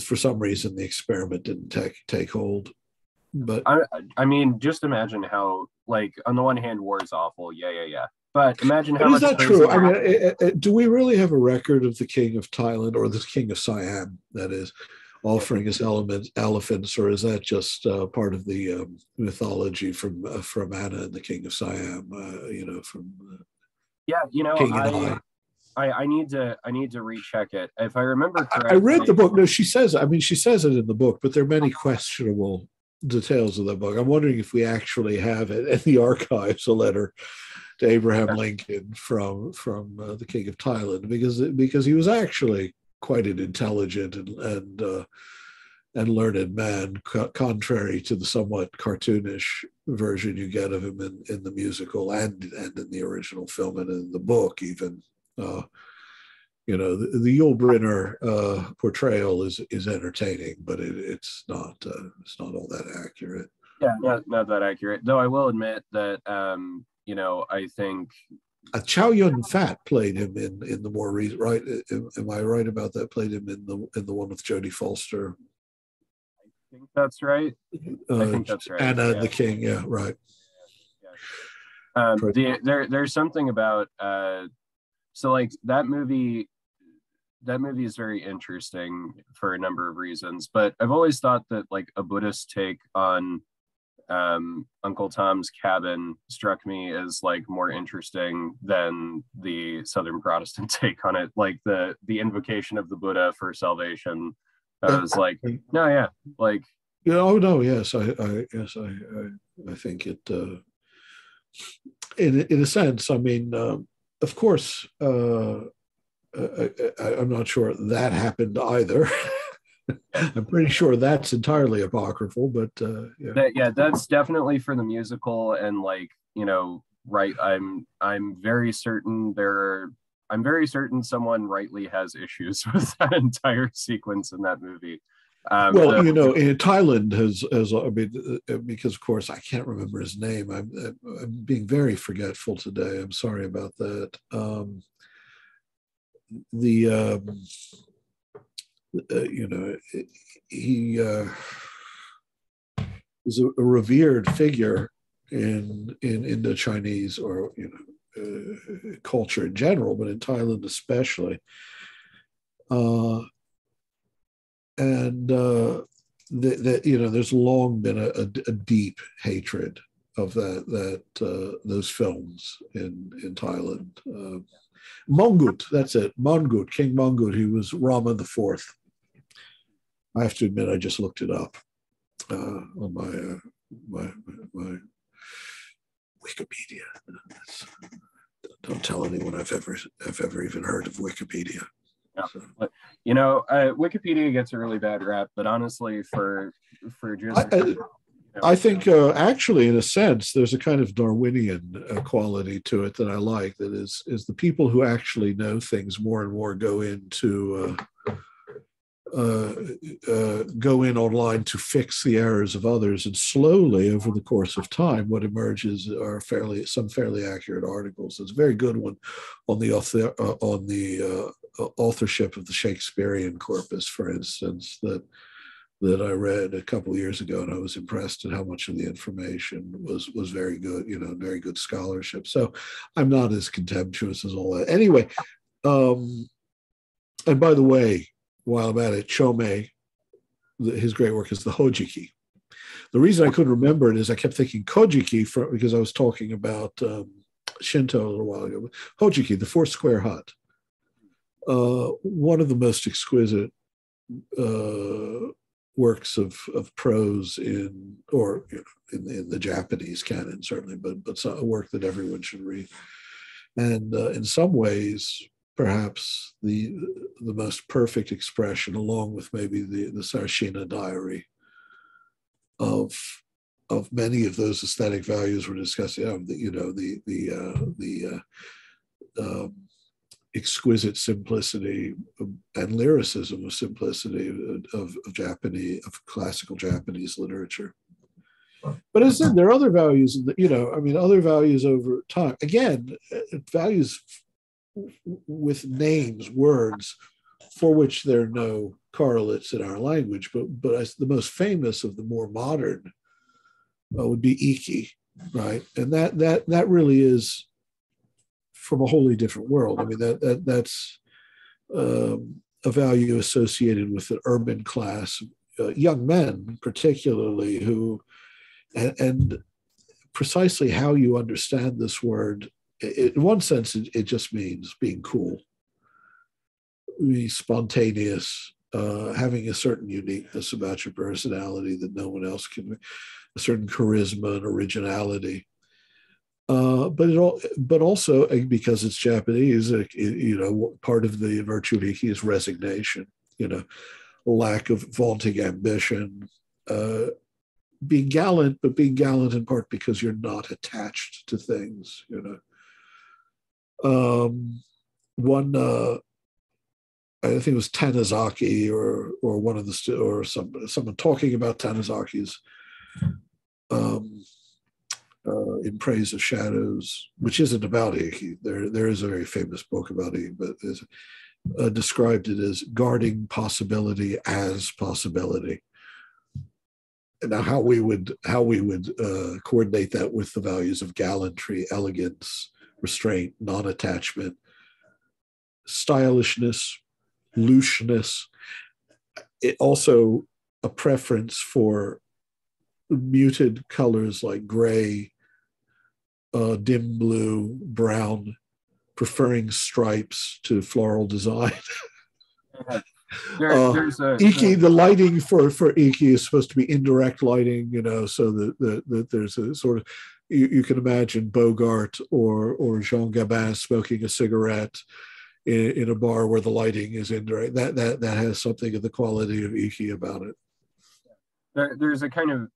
for some reason the experiment didn't take hold. But I mean, just imagine how, like, on the one hand, war is awful, yeah. But imagine how is much. That true? I mean, do we really have a record of the King of Thailand, or the King of Siam, that is, offering his elephants, or is that just part of the mythology from Anna and the King of Siam? From King and I need to recheck it. If I remember correctly, I read the book. No, she says it in the book, but there are many questionable details of the book. I'm wondering if we actually have it in the archives, a letter to Abraham Lincoln from the King of Thailand, because he was actually quite an intelligent and learned man, contrary to the somewhat cartoonish version you get of him in the musical and in the original film and in the book even. The Yul Brynner portrayal is entertaining, but it's not all that accurate. Yeah, not that accurate. Though I will admit that I think Chow Yun-fat played him in the more recent. Right? Am I right about that? Played him in the one with Jodie Foster. I think that's right. I think that's right. Anna and the King. Yeah, right. Yeah. There's something about so like that movie is very interesting for a number of reasons, but I've always thought that like a Buddhist take on Uncle Tom's Cabin struck me as like more interesting than the Southern Protestant take on it, like the invocation of the Buddha for salvation. I was like, no, yeah, like, oh no, yes, I think it in a sense. I mean, of course, I'm not sure that happened either. I'm pretty sure that's entirely apocryphal, but that's definitely for the musical, and like right. I'm very certain someone rightly has issues with that entire sequence in that movie. In Thailand because of course I can't remember his name. I'm being very forgetful today. I'm sorry about that. He is a revered figure in Indo-Chinese or culture in general, but in Thailand especially. There's long been a deep hatred of those films in Thailand. Mongut, that's it. Mongut, King Mongut. He was Rama IV. I have to admit, I just looked it up on my Wikipedia. Don't tell anyone I've ever even heard of Wikipedia. Yeah. So. Wikipedia gets a really bad rap, but honestly, for just I think actually, in a sense, there's a kind of Darwinian quality to it that I like. That is the people who actually know things more and more go into go in online to fix the errors of others, and slowly over the course of time, what emerges are some fairly accurate articles. There's a very good one on the authorship of the Shakespearean corpus, for instance, that I read a couple of years ago, and I was impressed at how much of the information was very good, very good scholarship. So I'm not as contemptuous as all that. Anyway, and by the way, while I'm at it, Chome, his great work is the Hojiki. The reason I couldn't remember it is I kept thinking Kojiki because I was talking about Shinto a little while ago. Hojiki, the four square hut. One of the most exquisite works of prose in the Japanese canon, certainly, but a work that everyone should read. And in some ways, perhaps the most perfect expression, along with maybe the Sarashina diary, of many of those aesthetic values we're discussing. The exquisite simplicity and lyricism of simplicity of classical Japanese literature. But as I said, there are other values, other values over time. Again, values with names, words, for which there are no correlates in our language, but as the most famous of the more modern would be Iki, right? And that really is from a wholly different world. I mean, that's a value associated with the urban class, young men particularly, who, and precisely how you understand this word. In one sense, it just means being cool, be spontaneous, having a certain uniqueness about your personality that no one else can, a certain charisma and originality. But also because it's Japanese, part of the virtue of Iki is resignation, lack of vaunting ambition, being gallant, but being gallant in part because you're not attached to things, I think it was Tanizaki or one of the or someone talking about Tanizaki's In Praise of Shadows, which isn't about Iki. There is a very famous book about Iki, but described it as guarding possibility as possibility. And now how we would coordinate that with the values of gallantry, elegance, restraint, non-attachment, stylishness, looseness. It also a preference for muted colors like gray, dim blue, brown, preferring stripes to floral design. Iki, the lighting for Iki is supposed to be indirect lighting, so that there's a sort of, you can imagine Bogart or Jean Gabin smoking a cigarette in a bar where the lighting is indirect. That has something of the quality of Iki about it. There's a kind of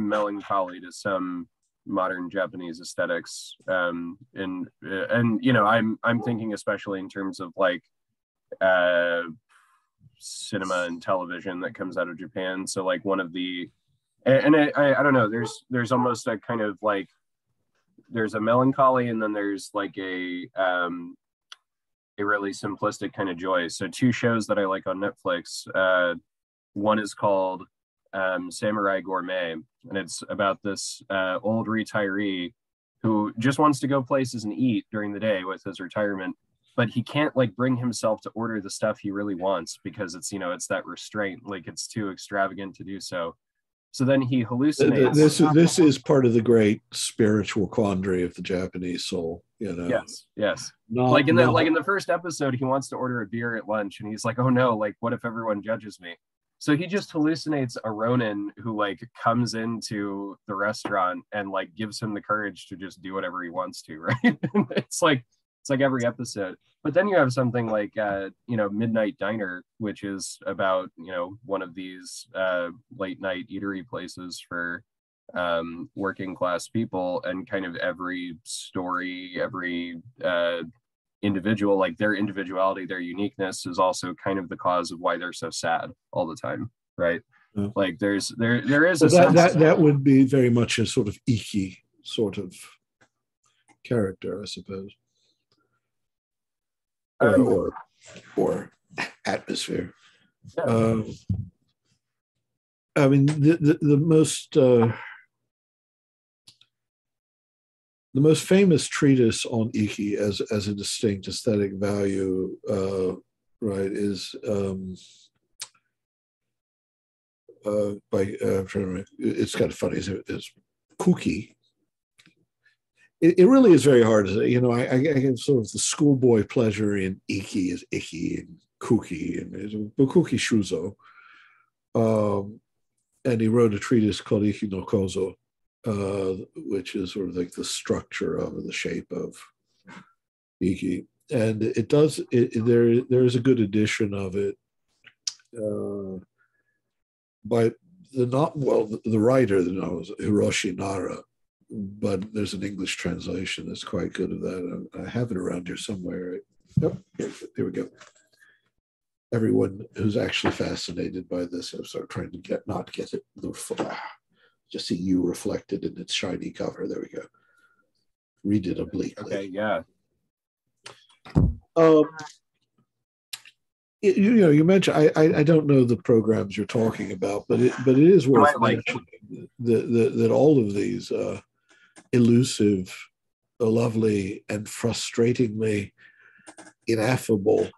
melancholy to some modern Japanese aesthetics, and I'm thinking especially in terms of like cinema and television that comes out of Japan. So like one of the, and I don't know, there's almost a kind of like, there's a melancholy and then there's like a really simplistic kind of joy. So two shows that I like on Netflix, one is called Samurai Gourmet, and it's about this old retiree who just wants to go places and eat during the day with his retirement, but he can't like bring himself to order the stuff he really wants because it's it's that restraint, like it's too extravagant to do so. So then he hallucinates. This is part of the great spiritual quandary of the Japanese soul, Yes. Like in the first episode, he wants to order a beer at lunch, and he's like, "Oh no! Like, what if everyone judges me?" So he just hallucinates a Ronin who like comes into the restaurant and like gives him the courage to just do whatever he wants to, right? It's like every episode. But then you have something like Midnight Diner, which is about one of these late night eatery places for working class people, and kind of every story, every individual, like their individuality, their uniqueness is also kind of the cause of why they're so sad all the time, right? Yeah. Like there is Well, a sense that would be very much a sort of Iki sort of character, I suppose, or atmosphere. yeah. I mean, the most famous treatise on Iki as a distinct aesthetic value, right, is by it's kind of funny. It's Kuki. It really is very hard. You know, I get sort of the schoolboy pleasure in Iki is Iki and Kuki, and Bukuki Shuzo. And he wrote a treatise called Iki no Kozo, which is sort of like the structure of the shape of Iki. And it does, there is a good edition of it by the writer of the novel is Hiroshi Nara, but there's an English translation that's quite good of that. I have it around here somewhere. Yep, here we go. Everyone who's actually fascinated by this, I'm sort of trying to not get it, just see you reflected in its shiny cover. There we go. Read it obliquely. Okay, yeah. You mentioned I don't know the programs you're talking about, but it is worth mentioning that all of these elusive, lovely, and frustratingly ineffable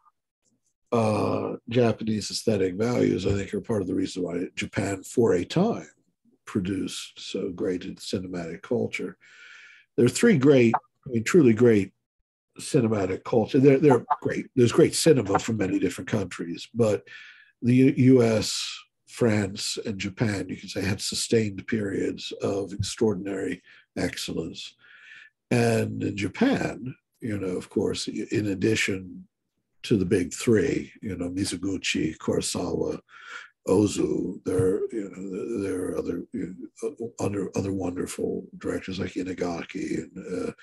Japanese aesthetic values, I think, are part of the reason why Japan, for a time, produced so great a cinematic culture. There are three truly great cinematic culture. They're great. There's great cinema from many different countries, but the U.S., France, and Japan, you can say, had sustained periods of extraordinary excellence. And in Japan, of course, in addition to the big three, Mizoguchi, Kurosawa, Ozu, there are other wonderful directors like Inagaki and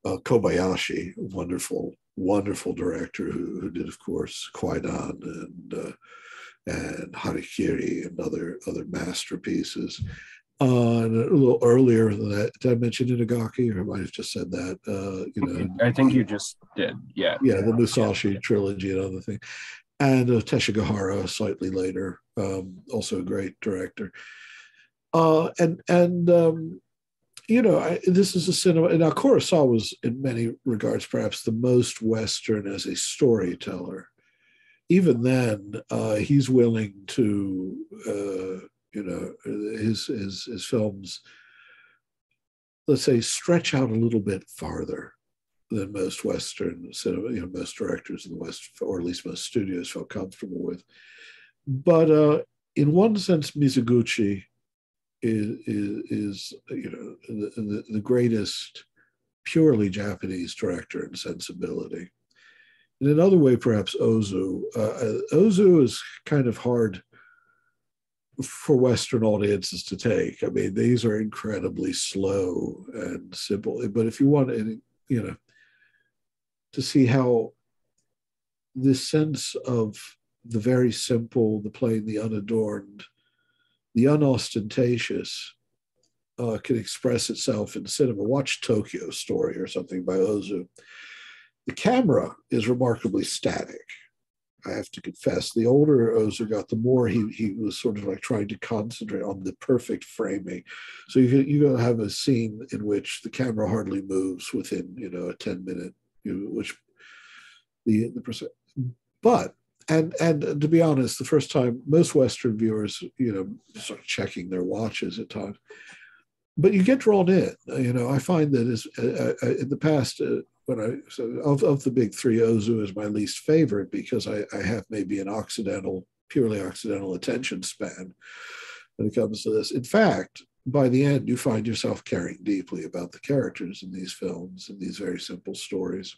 Kobayashi, wonderful director who did, of course, Kwaidan and Harikiri and other masterpieces. And a little earlier than that, did I mention Inagaki, or I might have just said that? I think you just did, yeah. Yeah, the Musashi trilogy and other things. And Teshigahara slightly later, also a great director. This is a cinema. Now, Kurosawa was, in many regards, perhaps the most Western as a storyteller. Even then, he's willing to, his films, let's say, stretch out a little bit farther than most Western cinema, most directors in the West, or at least most studios, felt comfortable with. But in one sense, Mizoguchi is the greatest purely Japanese director in sensibility. In another way, perhaps Ozu. Ozu is kind of hard for Western audiences to take. I mean, these are incredibly slow and simple. But if you want, to see how this sense of the very simple, the plain, the unadorned, the unostentatious can express itself in cinema. Watch Tokyo Story or something by Ozu. The camera is remarkably static. I have to confess, the older Ozu got, the more he was sort of like trying to concentrate on the perfect framing. So you're going to have a scene in which the camera hardly moves within, a 10-minute, which the percent. But and to be honest, the first time, most Western viewers, start checking their watches at times. But you get drawn in. I find that in the past, of the big three, Ozu is my least favorite because I have maybe an purely Occidental attention span when it comes to this. In fact, by the end, you find yourself caring deeply about the characters in these films and these very simple stories.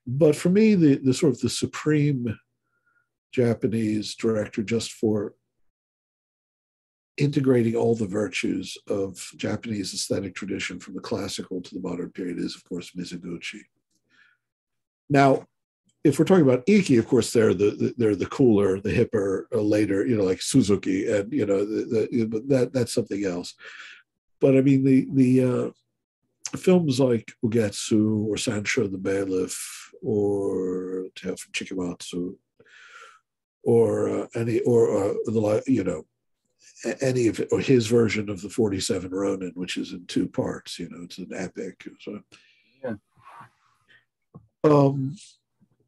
But for me, the sort of the supreme Japanese director, just for integrating all the virtues of Japanese aesthetic tradition from the classical to the modern period, is, of course, Mizoguchi. Now, if we're talking about Iki, of course, they're the cooler, the hipper, later, like Suzuki, and that's something else. But I mean, the films like Ugetsu or Sancho the Bailiff or Tale from Chikamatsu or any or any of it, or his version of the 47 Ronin, which is in two parts. It's an epic. So, Yeah.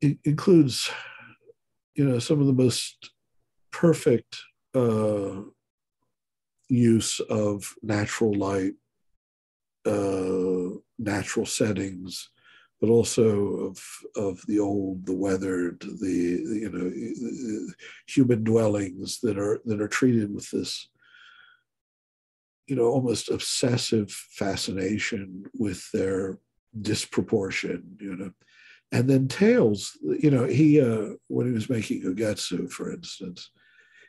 It includes, some of the most perfect use of natural light, natural settings, but also of the weathered, the human dwellings that are treated with this, almost obsessive fascination with their disproportion. And then Tales, he when he was making Ugetsu, for instance,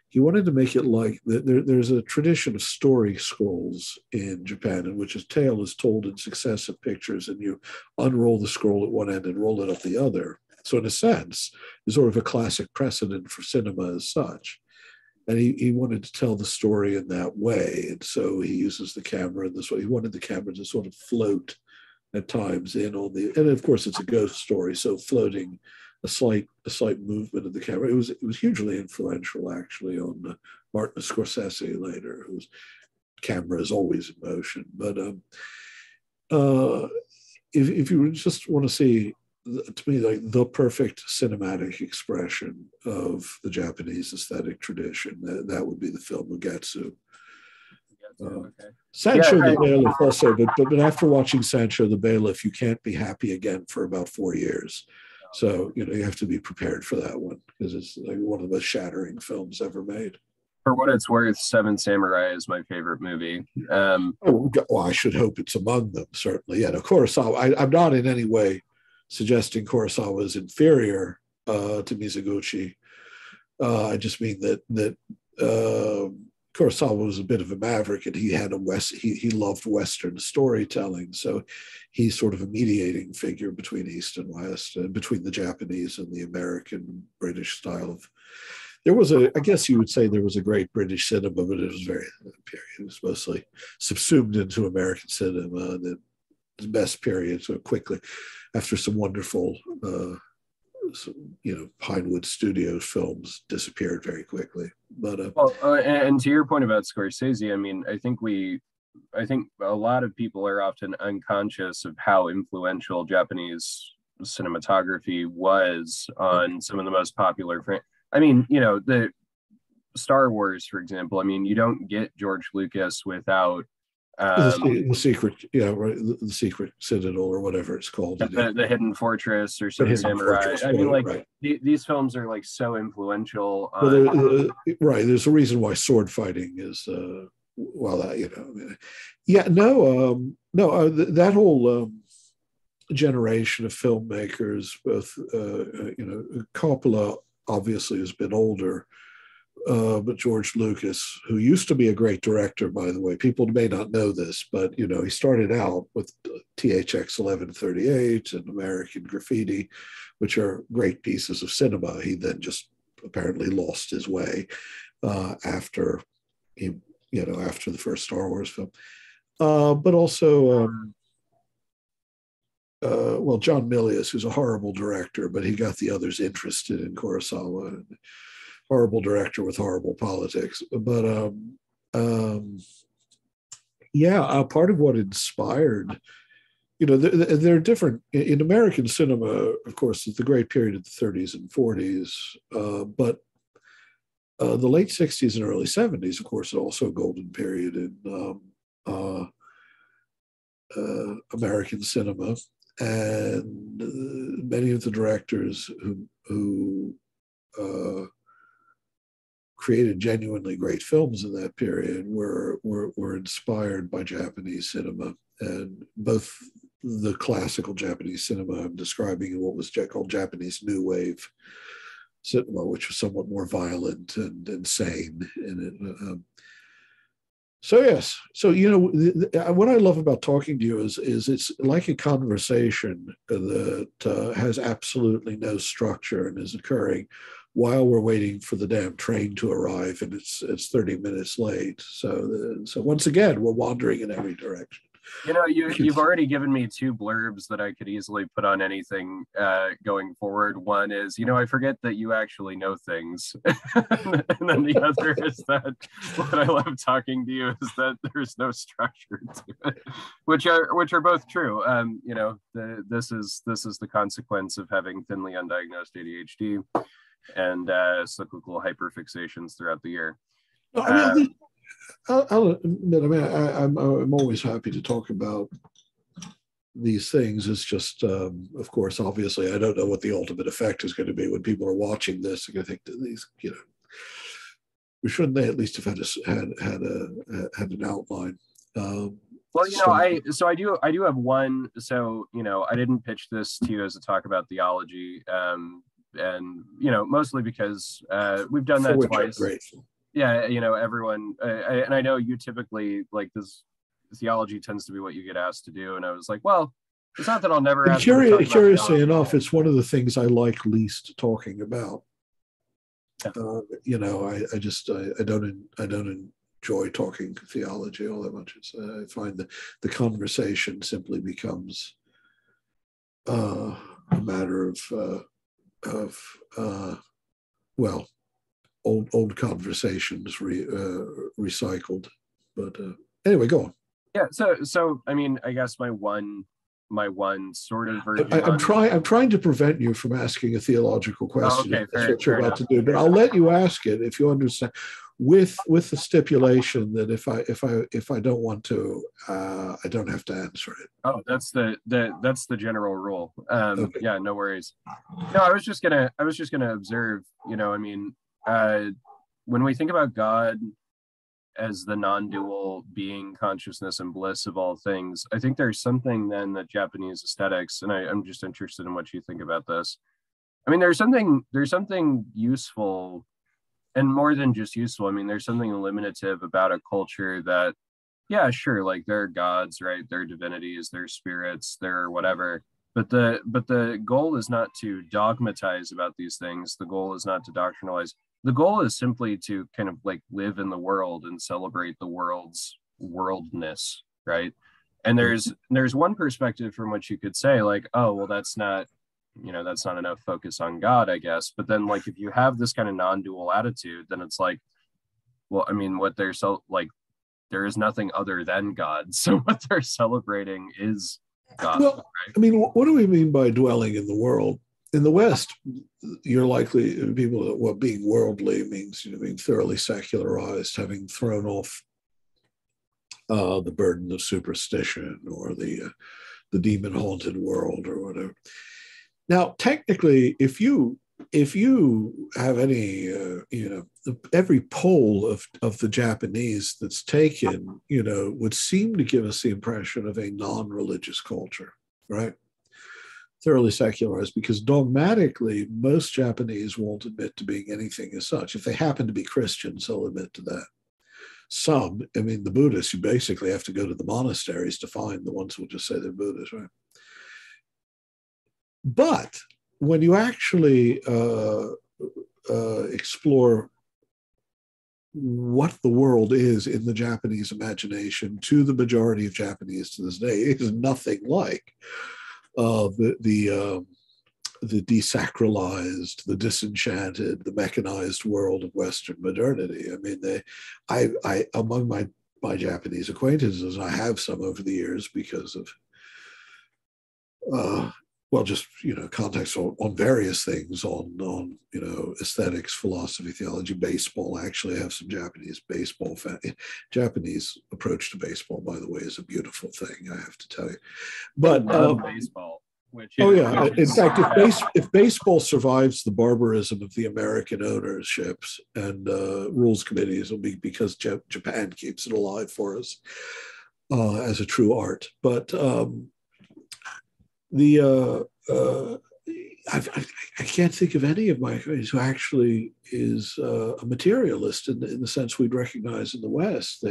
he wanted to make it like there's a tradition of story scrolls in Japan, in which a tale is told in successive pictures, and you unroll the scroll at one end and roll it up the other. So in a sense, it's sort of a classic precedent for cinema as such. And he wanted to tell the story in that way. And so he uses the camera in this way. He wanted the camera to sort of float at times in on and of course it's a ghost story, so floating a slight movement of the camera. It was hugely influential actually on Martin Scorsese later, whose camera is always in motion. But if you just want to see, to me, like the perfect cinematic expression of the Japanese aesthetic tradition, that would be the film Ugetsu. Okay. Sancho the Bailiff also, but after watching Sancho the Bailiff, you can't be happy again for about 4 years. So you have to be prepared for that one, because it's like one of the most shattering films ever made. For what it's worth, Seven Samurai is my favorite movie. I should hope it's among them, certainly. Yeah, Kurosawa. I'm not in any way suggesting Kurosawa is inferior to Mizoguchi. I just mean that Kurosawa was a bit of a maverick, and he had he loved Western storytelling. So he's sort of a mediating figure between East and West, and between the Japanese and the American British style of. I guess you would say there was a great British cinema, but it was mostly subsumed into American cinema. And the best period, so quickly, after some wonderful Pinewood Studios films, disappeared very quickly. But and to your point about Scorsese, I mean, I think a lot of people are often unconscious of how influential Japanese cinematography was on some of the most popular. I mean, the Star Wars, for example. I mean, you don't get George Lucas without the secret, right, the secret citadel or whatever it's called, the Hidden Fortress or Seven Samurai. Fortress, I mean, like right. These films are like so influential. Right, there's a reason why sword fighting is that whole generation of filmmakers, both Coppola obviously has been older. But George Lucas, who used to be a great director, by the way, people may not know this, but he started out with THX 1138 and American Graffiti, which are great pieces of cinema. He then just apparently lost his way after the first Star Wars film. But also, John Milius, who's a horrible director, but he got the others interested in Kurosawa. Horrible director with horrible politics. But part of what inspired, there are different, in American cinema, of course, it's the great period of the 30s and 40s, but the late 60s and early 70s, of course, also a golden period in American cinema. And many of the directors who created genuinely great films in that period were inspired by Japanese cinema, and both the classical Japanese cinema I'm describing and what was called Japanese New Wave cinema, which was somewhat more violent and insane in it. So yes, so what I love about talking to you is it's like a conversation that has absolutely no structure and is occurring while we're waiting for the damn train to arrive, and it's 30 minutes late. So once again, we're wandering in every direction. You've already given me two blurbs that I could easily put on anything going forward. One is, I forget that you actually know things. And then the other is that what I love talking to you is that there's no structure to it, which are both true. This is the consequence of having thinly undiagnosed ADHD and cyclical hyperfixations throughout the year. I'll admit, I'm always happy to talk about these things. It's just, of course, obviously, I don't know what the ultimate effect is going to be when people are watching this. They're going to think that these, shouldn't they at least have had an outline? Well, I do have one. So, I didn't pitch this to you as a talk about theology, and mostly because we've done that twice. I'm grateful. Yeah, everyone, and I know you typically like this. Theology tends to be what you get asked to do, and I was like, well, it's not that I'll never ask. Curiously enough, it's one of the things I like least talking about. Yeah. I don't enjoy talking theology all that much. I find the conversation simply becomes a matter of old conversations recycled. But anyway, go on. Yeah. So I guess my one sort of version. I'm trying to prevent you from asking a theological question. Okay, that's what you're about to do, but I'll let you ask it if you understand, with the stipulation that if I don't want to, I don't have to answer it. Oh, that's the general rule. Okay. Yeah, no worries. No, I was just gonna observe. When we think about God as the non-dual being, consciousness, and bliss of all things, I think there's something then that Japanese aesthetics, and I'm just interested in what you think about this. There's something useful, and more than just useful. There's something illuminative about a culture that, yeah, sure, like there are gods, right? There are divinities, there are spirits, there are whatever. But the goal is not to dogmatize about these things. The goal is not to doctrinalize. The goal is simply to kind of like live in the world and celebrate the world's worldness, right? And there's one perspective from which you could say like, oh, well, that's not enough focus on God, I guess. But then like if you have this kind of non-dual attitude, then it's like, well, what they're there is nothing other than God. So what they're celebrating is God. Well, right? What do we mean by dwelling in the world? In the West, you're likely people what being worldly means, being thoroughly secularized, having thrown off the burden of superstition or the demon-haunted world or whatever. Now, technically, if you have any, every poll of the Japanese that's taken, would seem to give us the impression of a non-religious culture, right? Thoroughly secularized, because dogmatically, most Japanese won't admit to being anything as such. If they happen to be Christians, they'll admit to that. Some, the Buddhists, you basically have to go to the monasteries to find the ones who will just say they're Buddhists, right? But when you actually explore what the world is in the Japanese imagination, to the majority of Japanese to this day, it is nothing like the desacralized, the disenchanted, the mechanized world of Western modernity. I among my Japanese acquaintances, I have some over the years because of context on various things, on aesthetics, philosophy, theology, baseball. I actually have some Japanese baseball Japanese approach to baseball, by the way, is a beautiful thing, I have to tell you. But baseball. In fact, if baseball survives the barbarism of the American ownerships and rules committees, it'll be because Japan keeps it alive for us as a true art. But I can't think of any of my friends who actually is a materialist in the sense we'd recognize in the West.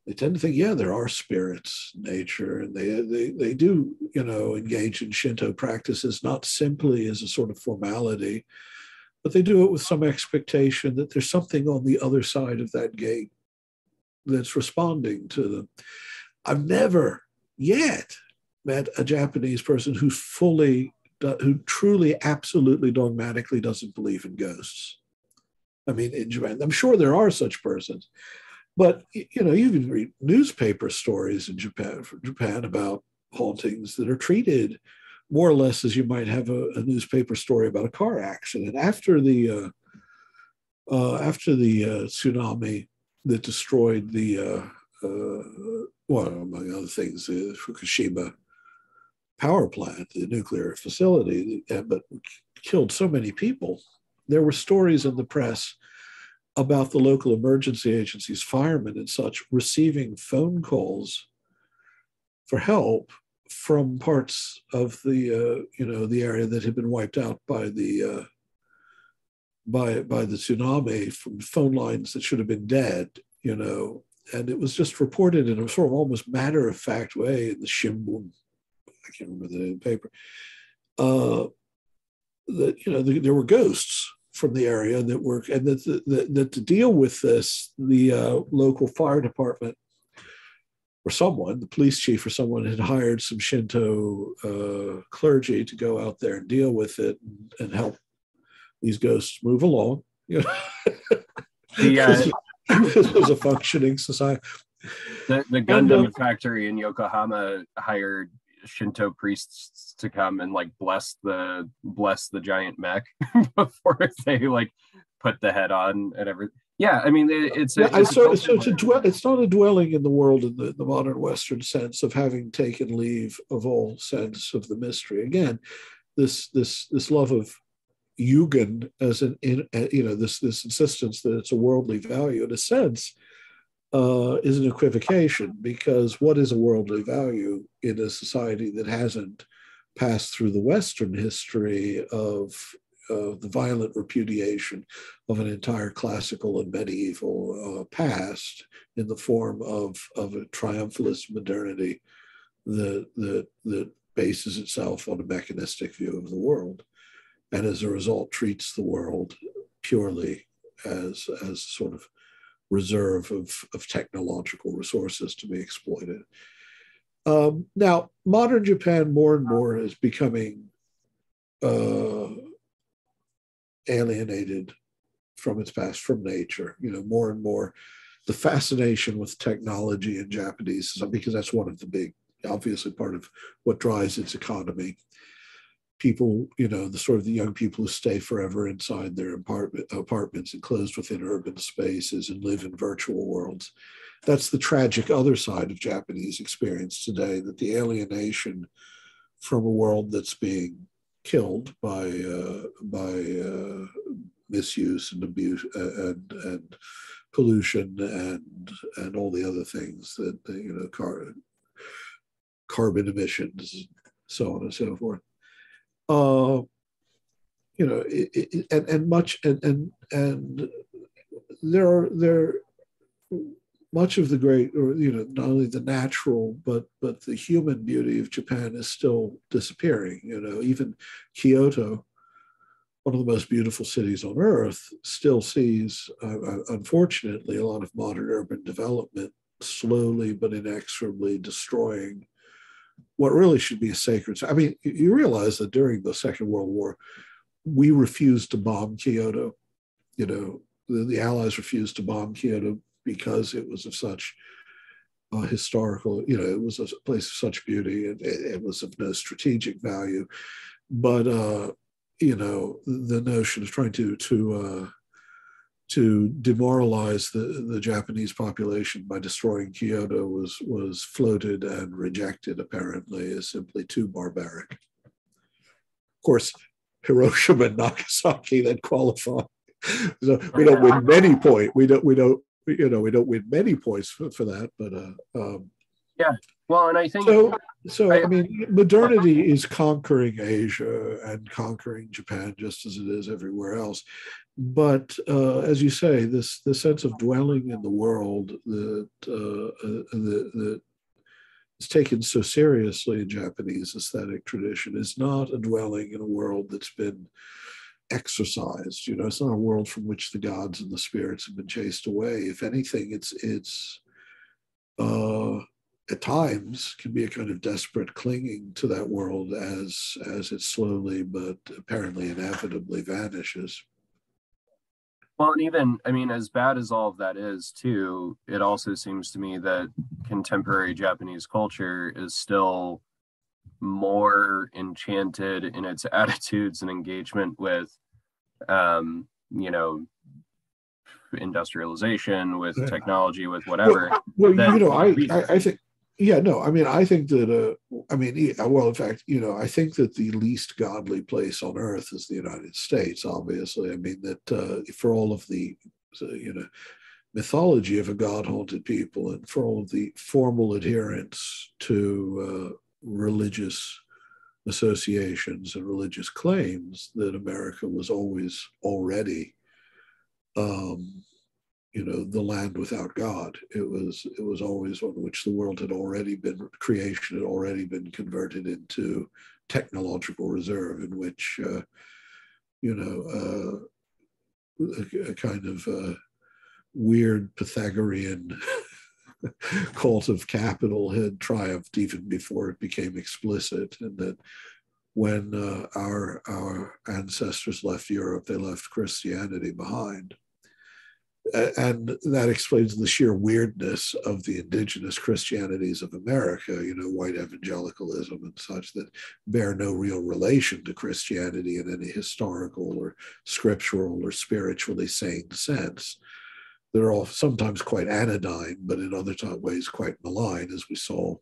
they tend to think, yeah, there are spirits in nature, and they do, engage in Shinto practices, not simply as a sort of formality, but they do it with some expectation that there's something on the other side of that gate that's responding to them. I've never yet met a Japanese person who truly, absolutely dogmatically doesn't believe in ghosts. I mean, in Japan, I'm sure there are such persons, but you can read newspaper stories in Japan about hauntings that are treated more or less as you might have a newspaper story about a car accident. After the tsunami that destroyed among other things, the Fukushima power plant, the nuclear facility, but killed so many people, there were stories in the press about the local emergency agencies, firemen and such, receiving phone calls for help from parts of the the area that had been wiped out by the tsunami, from phone lines that should have been dead, and it was just reported in a sort of almost matter-of-fact way in the Shimbun, I can't remember the name of the paper, that there were ghosts from the area that were, and that to deal with this, the local fire department or someone, the police chief or someone, had hired some Shinto clergy to go out there and deal with it and help these ghosts move along. This was a functioning society. The Gundam factory in Yokohama hired Shinto priests to come and bless the giant mech before they put the head on and everything. Yeah, I mean, it's not a dwelling in the world in the modern Western sense of having taken leave of all sense of the mystery. Again, this love of Yugen as this insistence that it's a worldly value, in a sense, is an equivocation, because what is a worldly value in a society that hasn't passed through the Western history of the violent repudiation of an entire classical and medieval past in the form of a triumphalist modernity that bases itself on a mechanistic view of the world, and as a result treats the world purely as sort of reserve of technological resources to be exploited. Now, modern Japan more and more is becoming alienated from its past, from nature. More and more, the fascination with technology in Japanese, because that's one of the big, obviously part of what drives its economy. People, the sort of the young people who stay forever inside their apartments enclosed within urban spaces and live in virtual worlds. That's the tragic other side of Japanese experience today, that the alienation from a world that's being killed by misuse and abuse and pollution and all the other things that carbon emissions, so on and so forth. There much of the great, or not only the natural but the human beauty of Japan is still disappearing. Even Kyoto, one of the most beautiful cities on earth, still sees, unfortunately, a lot of modern urban development slowly but inexorably destroying what really should be a sacred. I mean, you realize that during the Second World War, we refused to bomb Kyoto. The Allies refused to bomb Kyoto because it was of such historical, it was a place of such beauty, and it was of no strategic value. But, the notion of trying to demoralize the Japanese population by destroying Kyoto was floated and rejected, apparently, as simply too barbaric. Of course, Hiroshima and Nagasaki then qualify. So we don't win many points. We don't win many points for that, but Yeah. Well, and I think I mean, modernity is conquering Asia and conquering Japan just as it is everywhere else. But as you say, this sense of dwelling in the world that is taken so seriously in Japanese aesthetic tradition is not a dwelling in a world that's been exorcised. You know, it's not a world from which the gods and the spirits have been chased away. If anything, it's uh, at times can be a kind of desperate clinging to that world as it slowly but apparently inevitably vanishes. well, and even, I mean, as bad as all of that is, too, it also seems to me that contemporary Japanese culture is still more enchanted in its attitudes and engagement with, you know, industrialization, with technology, with whatever. Well, That you know, I reason. think, yeah, no, I mean, I think that, well, in fact, you know, I think that the least godly place on earth is the United States, obviously. I mean, that for all of the, you know, mythology of a God-haunted people and for all of the formal adherence to religious associations and religious claims, that America was always already you know, the land without God. It was always on which the world had already been, creation had already been converted into technological reserve, in which you know, a kind of weird Pythagorean cult of capital had triumphed even before it became explicit, and that when our ancestors left Europe, they left Christianity behind. And that explains the sheer weirdness of the indigenous Christianities of America, you know, white evangelicalism and such, that bear no real relation to Christianity in any historical or scriptural or spiritually sane sense. They're all sometimes quite anodyne, but in other ways quite malign, as we saw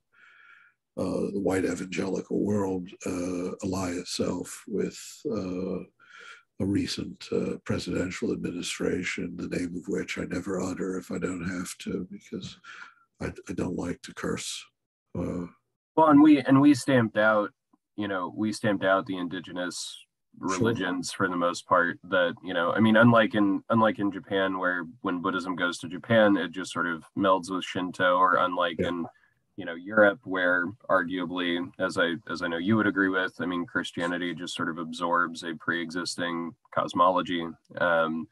the white evangelical world ally itself with a recent presidential administration, the name of which I never utter if I don't have to, because I don't like to curse. Well, and we stamped out, we stamped out the indigenous religions for the most part. That, I mean, unlike in Japan, where when Buddhism goes to Japan, it just sort of melds with Shinto, or unlike in Europe, where arguably, as I know you would agree with, I mean, Christianity just sort of absorbs a pre-existing cosmology. I mean,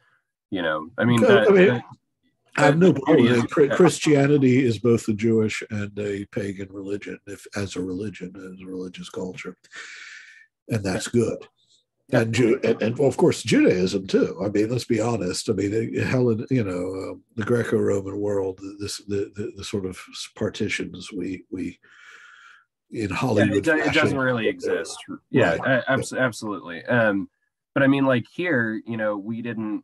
I have no problem. Christianity is both a Jewish and a pagan religion, as a religious culture, and that's good. And of course Judaism too. I mean, let's be honest. I mean, Helen, the Greco-Roman world, the sort of partitions we in Hollywood. It doesn't really exist. Yeah, right. Absolutely. But I mean, like here, we didn't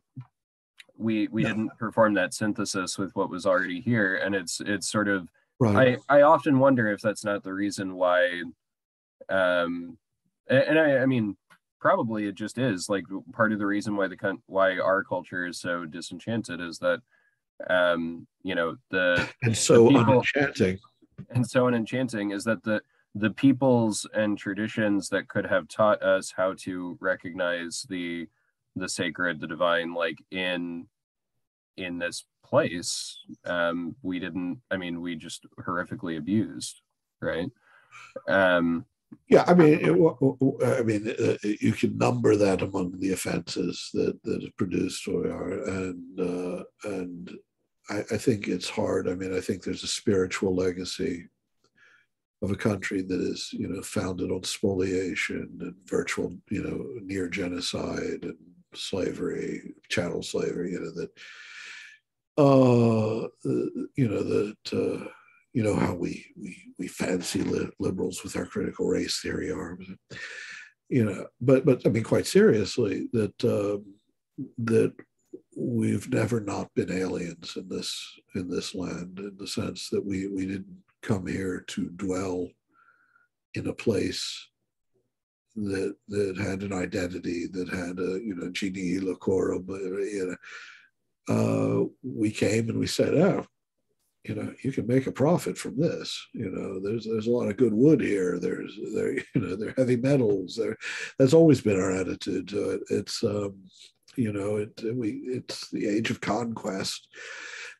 perform that synthesis with what was already here, and it's sort of right. I often wonder if that's not the reason why. And I mean, probably it just is, like, part of the reason why our culture is so disenchanted is that and so unenchanting is that the peoples and traditions that could have taught us how to recognize the sacred, the divine, like in this place, we didn't. I mean, we just horrifically abused, right? Yeah, I mean, you can number that among the offenses that have produced who we are, and I think it's hard. I mean, I think there's a spiritual legacy of a country that is, founded on spoliation and virtual, near genocide and slavery, chattel slavery. How we fancy liberals with our critical race theory arms, but I mean, quite seriously, that we've never not been aliens in this land, in the sense that we didn't come here to dwell in a place that had an identity, that had a genie locora, but we came and we said, oh, you can make a profit from this. There's a lot of good wood here. There are heavy metals. That's always been our attitude to it. It's it's the age of conquest.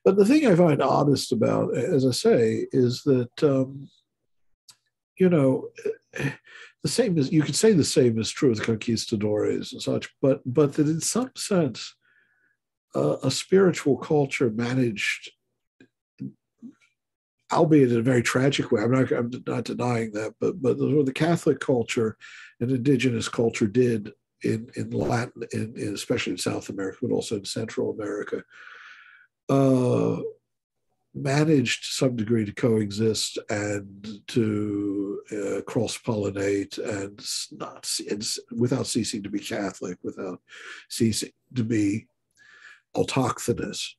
But the thing I find oddest about, as I say, is that the same is, you could say the same is true of the conquistadores and such, but that in some sense, a spiritual culture managed, albeit in a very tragic way. I'm not denying that, but the Catholic culture and indigenous culture did in Latin, especially in South America, but also in Central America, managed to some degree to coexist and to cross-pollinate and without ceasing to be Catholic, without ceasing to be autochthonous.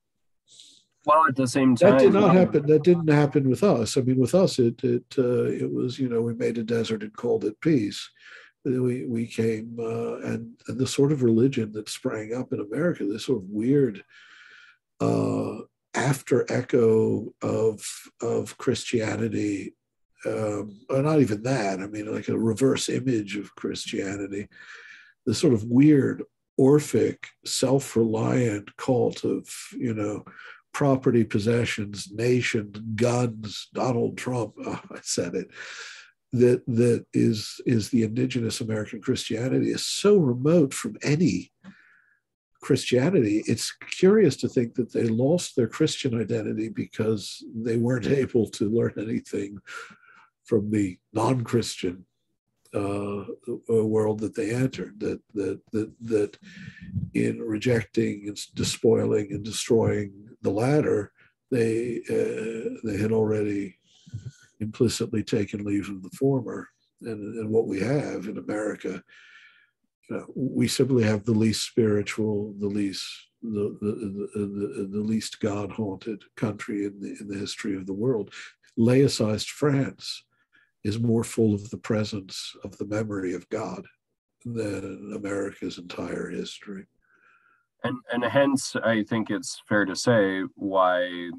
Well, at the same time, that did not happen. That didn't happen with us. I mean, with us, it was, we made a desert and called it peace. We came and the sort of religion that sprang up in America, this sort of weird after echo of Christianity, or not even that. I mean, like a reverse image of Christianity, this sort of weird Orphic, self-reliant cult of, property, possessions, nation, guns, Donald Trump. Oh, I said it. That is the indigenous American Christianity is so remote from any Christianity. It's curious to think that they lost their Christian identity because they weren't able to learn anything from the non-Christian world that they entered. That in rejecting and despoiling and destroying the latter, they had already implicitly taken leave of the former. And what we have in America, we simply have the least spiritual, the least God-haunted country in the history of the world. Laicized France is more full of the presence of the memory of God than America's entire history. And hence, I think it's fair to say why,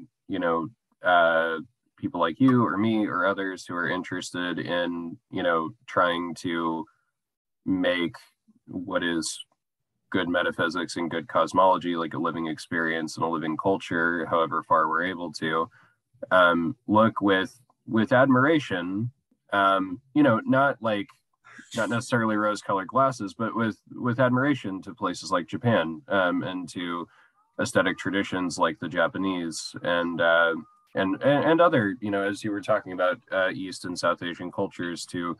people like you or me or others who are interested in, trying to make what is good metaphysics and good cosmology like a living experience and a living culture, however far we're able to, look with admiration, not necessarily rose-colored glasses, but with admiration to places like Japan, and to aesthetic traditions like the Japanese and other, as you were talking about, East and South Asian cultures, to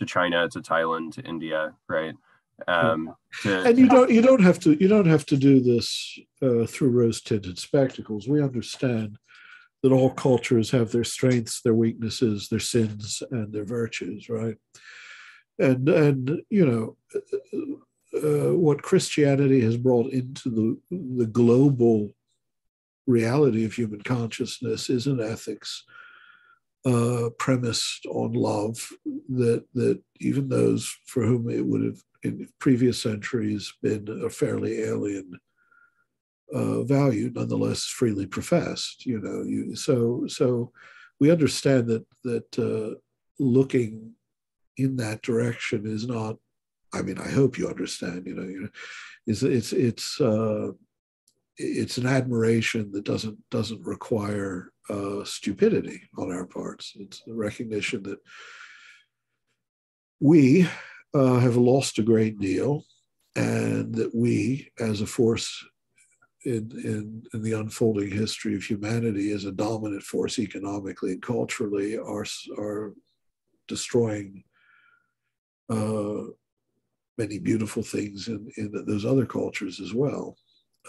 China, to Thailand, to India, right? And you don't have to do this through rose-tinted spectacles. We understand that all cultures have their strengths, their weaknesses, their sins, and their virtues, right? And what Christianity has brought into the global reality of human consciousness is an ethics premised on love that even those for whom it would have in previous centuries been a fairly alien value, nonetheless freely professed. So we understand that looking in that direction is not. I mean, I hope you understand. It's an admiration that doesn't require stupidity on our parts. It's the recognition that we have lost a great deal, and that we, as a force in the unfolding history of humanity, as a dominant force economically and culturally, are destroying many beautiful things in those other cultures as well,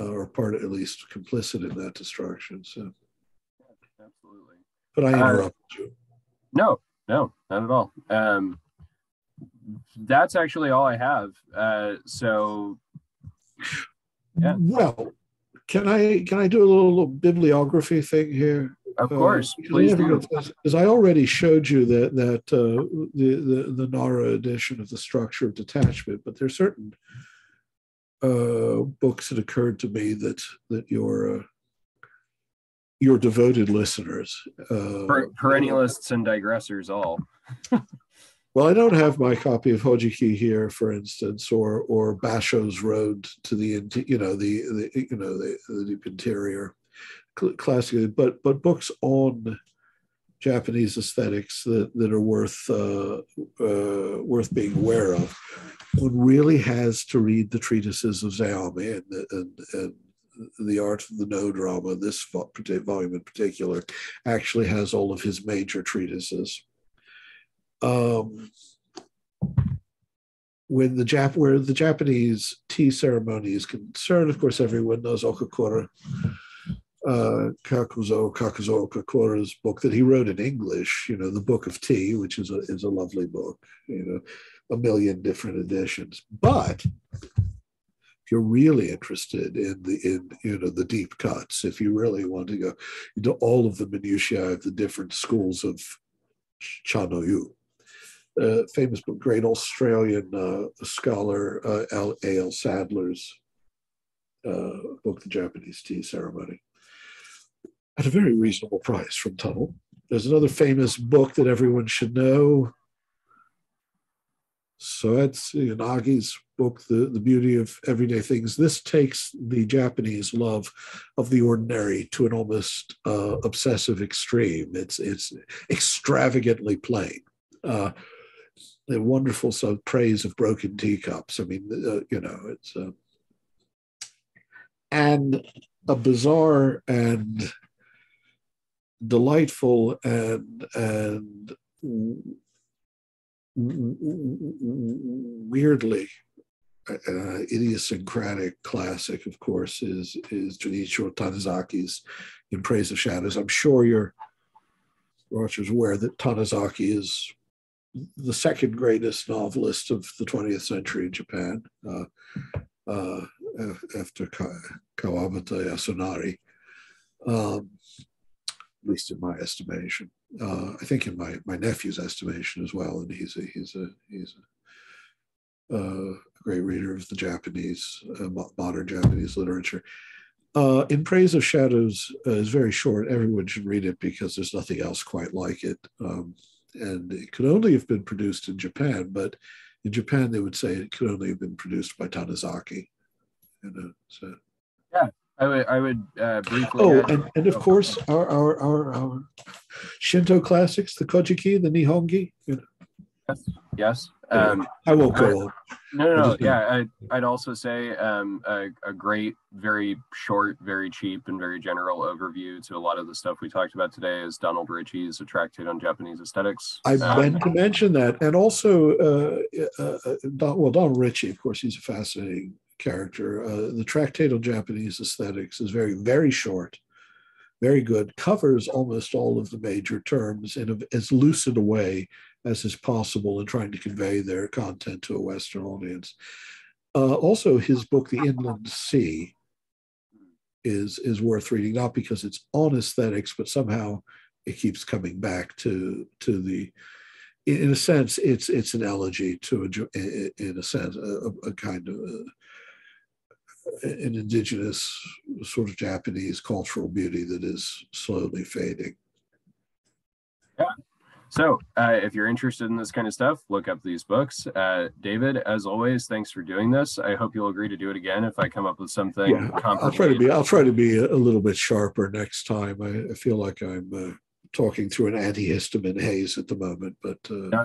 or part, at least complicit in that destruction. So, absolutely. But I interrupted you. No, not at all. That's actually all I have. So, yeah. Well, can I do a little bibliography thing here? Of course, please do. Because I already showed you that the Nara edition of The Structure of Detachment, but there are certain books that occurred to me that your your devoted listeners. Perennialists and digressors all. Well, I don't have my copy of Hojiki here, for instance, or Basho's Road to the deep interior, classically, but books on Japanese aesthetics that are worth being aware of. One really has to read the treatises of Zayame and the Art of the No drama. This volume in particular actually has all of his major treatises. Where the Japanese tea ceremony is concerned, of course, everyone knows Okakura, Kakuzo Okakura's book that he wrote in English, the Book of Tea, which is a lovely book, a million different editions. But if you're really interested in the deep cuts, if you really want to go into all of the minutiae of the different schools of Chanoyu, famous book, great Australian scholar A.L. Sadler's book, The Japanese Tea Ceremony, at a very reasonable price from Tunnel. There's another famous book that everyone should know. Soetsu Yanagi's book, The Beauty of Everyday Things. This takes the Japanese love of the ordinary to an almost obsessive extreme. It's extravagantly plain. The wonderful praise of broken teacups. I mean, it's and a bizarre and delightful and weirdly idiosyncratic classic, of course, is Junichiro Tanazaki's In Praise of Shadows. I'm sure your watchers aware that Tanizaki is the second greatest novelist of the 20th century in Japan, after Kawabata Yasunari, at least in my estimation. I think in my nephew's estimation as well, and he's a great reader of the Japanese, modern Japanese literature. In Praise of Shadows is very short. Everyone should read it because there's nothing else quite like it. And it could only have been produced in Japan, but in Japan they would say it could only have been produced by Tanizaki. So. Yeah, I would briefly. Oh, and of course our Shinto classics, the Kojiki, the Nihongi. Yes. I won't go on. No. Yeah, I'd also say a great, very short, very cheap, and very general overview to a lot of the stuff we talked about today is Donald Ritchie's A Tractate on Japanese Aesthetics. I meant to mention that, and also, Donald Ritchie, of course, he's a fascinating character. The Tractate on Japanese Aesthetics is very, very short, very good, covers almost all of the major terms in as lucid a way as is possible in trying to convey their content to a Western audience. Also, his book, The Inland Sea, is worth reading, not because it's on aesthetics, but somehow it keeps coming back to the, in a sense, it's an elegy to, in a sense, a kind of an indigenous sort of Japanese cultural beauty that is slowly fading. Yeah. So if you're interested in this kind of stuff, look up these books. David, as always, thanks for doing this. I hope you'll agree to do it again if I come up with something. Yeah, I'll try to be a little bit sharper next time. I feel like I'm talking through an antihistamine haze at the moment, but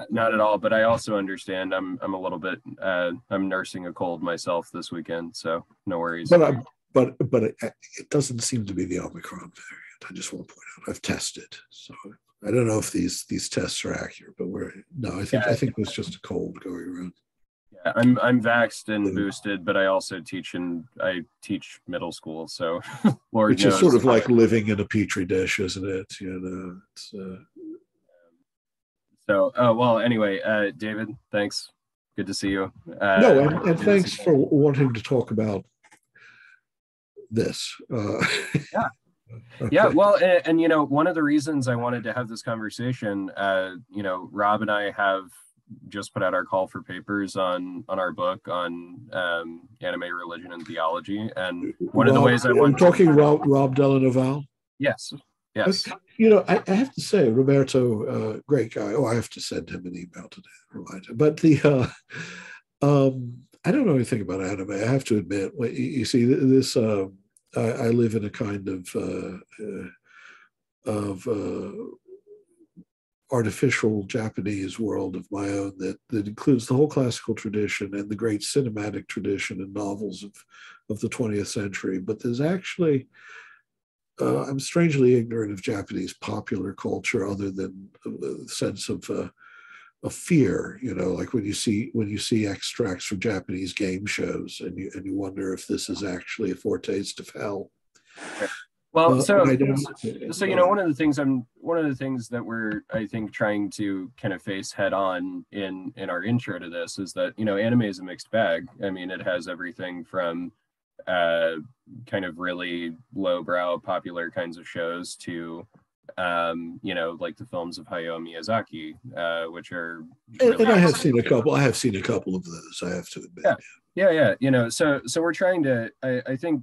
not at all. But I also understand I'm a little bit I'm nursing a cold myself this weekend, so no worries. But it doesn't seem to be the Omicron variant. I just want to point out I've tested, so I don't know if these tests are accurate, but I think it's just a cold going around. Yeah, I'm vaxxed and boosted, but I also teach middle school, so Lord which knows. Is sort of like living in a petri dish, isn't it? It's, So, well, anyway, David, thanks. Good to see you. And thanks for wanting to talk about this. Yeah. Okay. Yeah, well, and one of the reasons I wanted to have this conversation, Rob and I have just put out our call for papers on our book on anime, religion, and theology, and one of the ways I want. talking Rob Delanoval. Yes. Yes. You know, I have to say, Roberto, great guy. Oh, I have to send him an email today. Remind him. But I don't know anything about anime. I have to admit. You see, this I live in a kind of artificial Japanese world of my own that includes the whole classical tradition and the great cinematic tradition and novels of the 20th century. But there's actually I'm strangely ignorant of Japanese popular culture, other than a sense of fear. You know, like when you see extracts from Japanese game shows, and you wonder if this is actually a foretaste of hell. Well, so you know, one of the things that we're, I think, trying to kind of face head on in our intro to this is that, you know, anime is a mixed bag. I mean, it has everything from kind of really lowbrow popular kinds of shows to you know, like the films of Hayao Miyazaki, which are really and I have seen a couple. I have seen a couple of those, I have to admit. Yeah. You know, so we're trying to. I think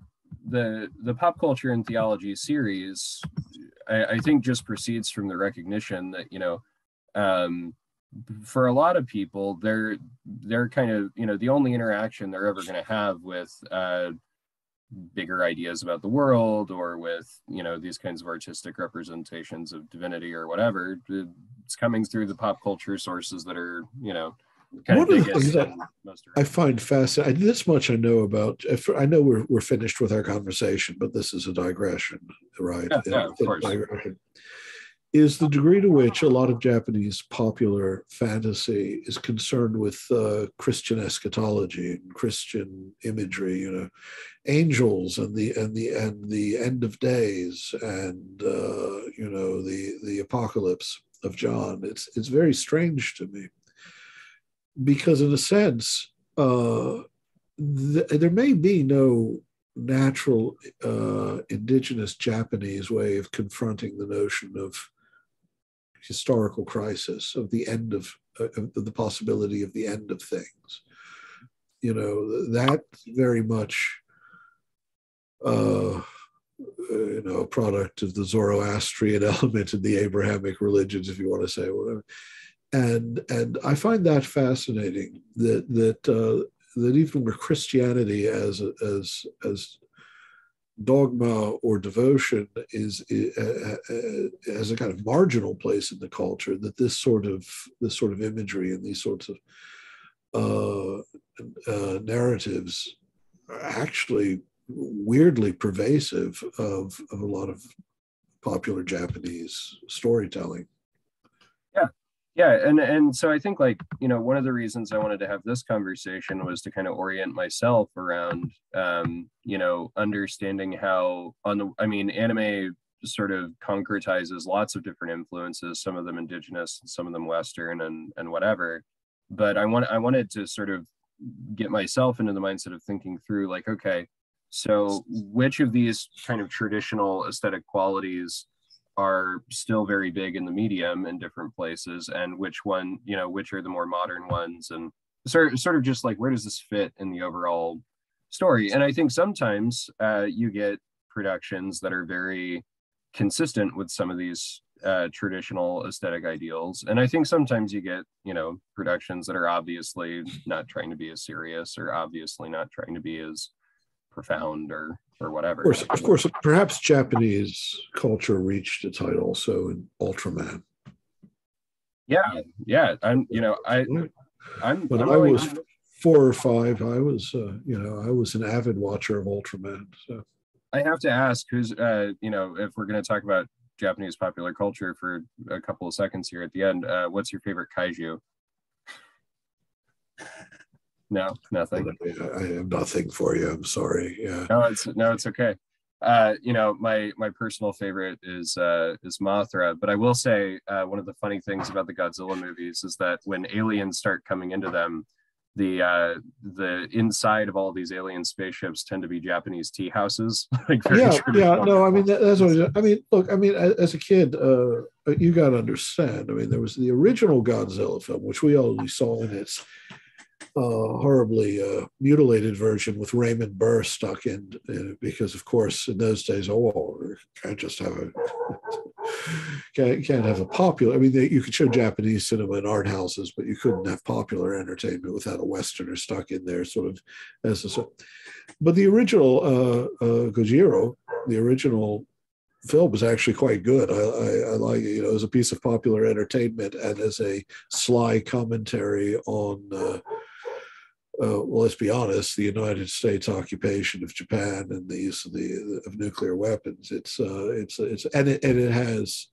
the pop culture and theology series, I think, just proceeds from the recognition that, you know, for a lot of people, they're kind of, you know, the only interaction they're ever going to have with bigger ideas about the world, or with, you know, these kinds of artistic representations of divinity or whatever, it's coming through the pop culture sources that are, you know, kind one of of the things that I find fascinating, this much I know about, I know we're finished with our conversation, but this is a digression, right? Yeah, of course. Digression is the degree to which a lot of Japanese popular fantasy is concerned with Christian eschatology and Christian imagery, you know, angels and the end of days, and you know, the apocalypse of John. It's very strange to me, because in a sense, there may be no natural indigenous Japanese way of confronting the notion of historical crisis, of the end of the possibility of the end of things. You know, that very much you know, a product of the Zoroastrian element in the Abrahamic religions, if you want to say whatever. And I find that fascinating, that even where Christianity as dogma or devotion is as a kind of marginal place in the culture, that this sort of imagery and these sorts of narratives are actually weirdly pervasive of a lot of popular Japanese storytelling. Yeah, and so I think, like, you know, one of the reasons I wanted to have this conversation was to kind of orient myself around, you know, understanding how anime sort of concretizes lots of different influences, some of them indigenous, some of them Western, and whatever. But I wanted to sort of get myself into the mindset of thinking through, like, okay, so which of these kind of traditional aesthetic qualities are still very big in the medium in different places, and which one, you know, which are the more modern ones, and sort of just like, where does this fit in the overall story? And I think sometimes you get productions that are very consistent with some of these traditional aesthetic ideals, and I think sometimes you get, you know, productions that are obviously not trying to be as serious, or obviously not trying to be as profound, or whatever. Of course, perhaps Japanese culture reached its height also in Ultraman. Yeah. When I was 4 or 5, I was, you know, I was an avid watcher of Ultraman. So I have to ask, who's, you know, if we're going to talk about Japanese popular culture for a couple of seconds here at the end, what's your favorite kaiju? No, nothing. I have nothing for you. I'm sorry. Yeah. No, it's okay. You know, my personal favorite is Mothra, but I will say one of the funny things about the Godzilla movies is that when aliens start coming into them, the inside of all these alien spaceships tend to be Japanese tea houses. Like, no, I mean, that's what I mean. Look, I mean, as a kid, you got to understand. I mean, there was the original Godzilla film, which we only saw in its horribly mutilated version with Raymond Burr stuck in, because, of course, in those days, can't just have a can't have a popular. I mean, you could show Japanese cinema in art houses, but you couldn't have popular entertainment without a Westerner stuck in there, sort of as a. But the original Gojira, the original film, was actually quite good. I like it, as a piece of popular entertainment and as a sly commentary on. Well, let's be honest, the United States occupation of Japan and the use of nuclear weapons. It has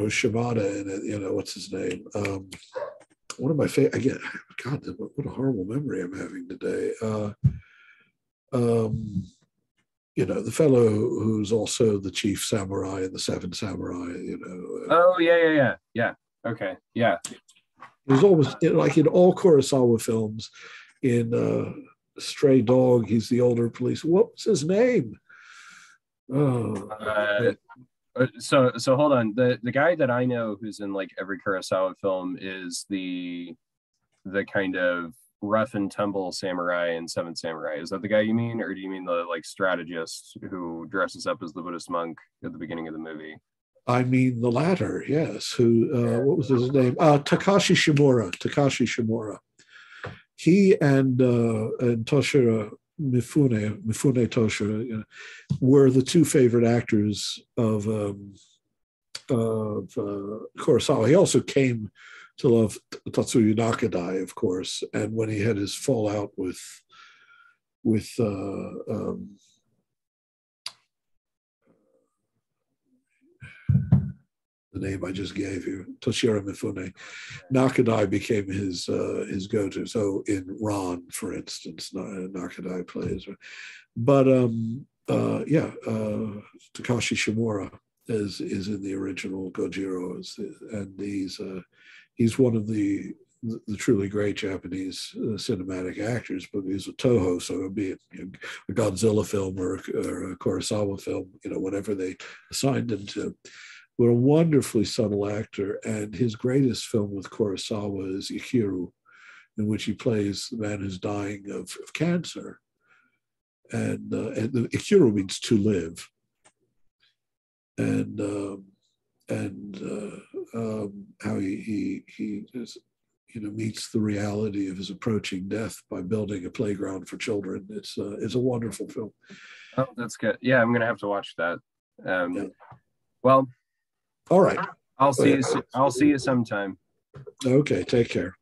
Shimada in it. What's his name? One of my favorite. Again, God, what a horrible memory I'm having today. The fellow who's also the chief samurai in the Seven Samurai. Oh yeah. Okay, yeah. It was always like in all Kurosawa films. In Stray Dog, he's the older police. What was his name? So hold on. The guy that I know who's in like every Kurosawa film is the kind of rough and tumble samurai in Seven Samurai. Is that the guy you mean, or do you mean the like strategist who dresses up as the Buddhist monk at the beginning of the movie? I mean the latter, yes. Who? What was his name? Takashi Shimura. He and Toshiro Mifune Toshiro, were the two favorite actors of Kurosawa. He also came to love Tatsuya Nakadai, of course, and when he had his fallout with the name I just gave you, Toshiro Mifune, Nakadai became his go-to. So in Ron, for instance, Nakadai plays. But Takashi Shimura is in the original Gojira, and he's one of the truly great Japanese cinematic actors. But he's a Toho, so it'd be a Godzilla film or a Kurosawa film, whatever they assigned him to. But a wonderfully subtle actor, and his greatest film with Kurosawa is Ikiru, in which he plays the man who's dying of cancer. And the Ikiru means to live. And how he just, meets the reality of his approaching death by building a playground for children. It's a wonderful film. Oh, that's good. Yeah, I'm gonna have to watch that. Well. All right. I'll see you sometime. Okay, take care.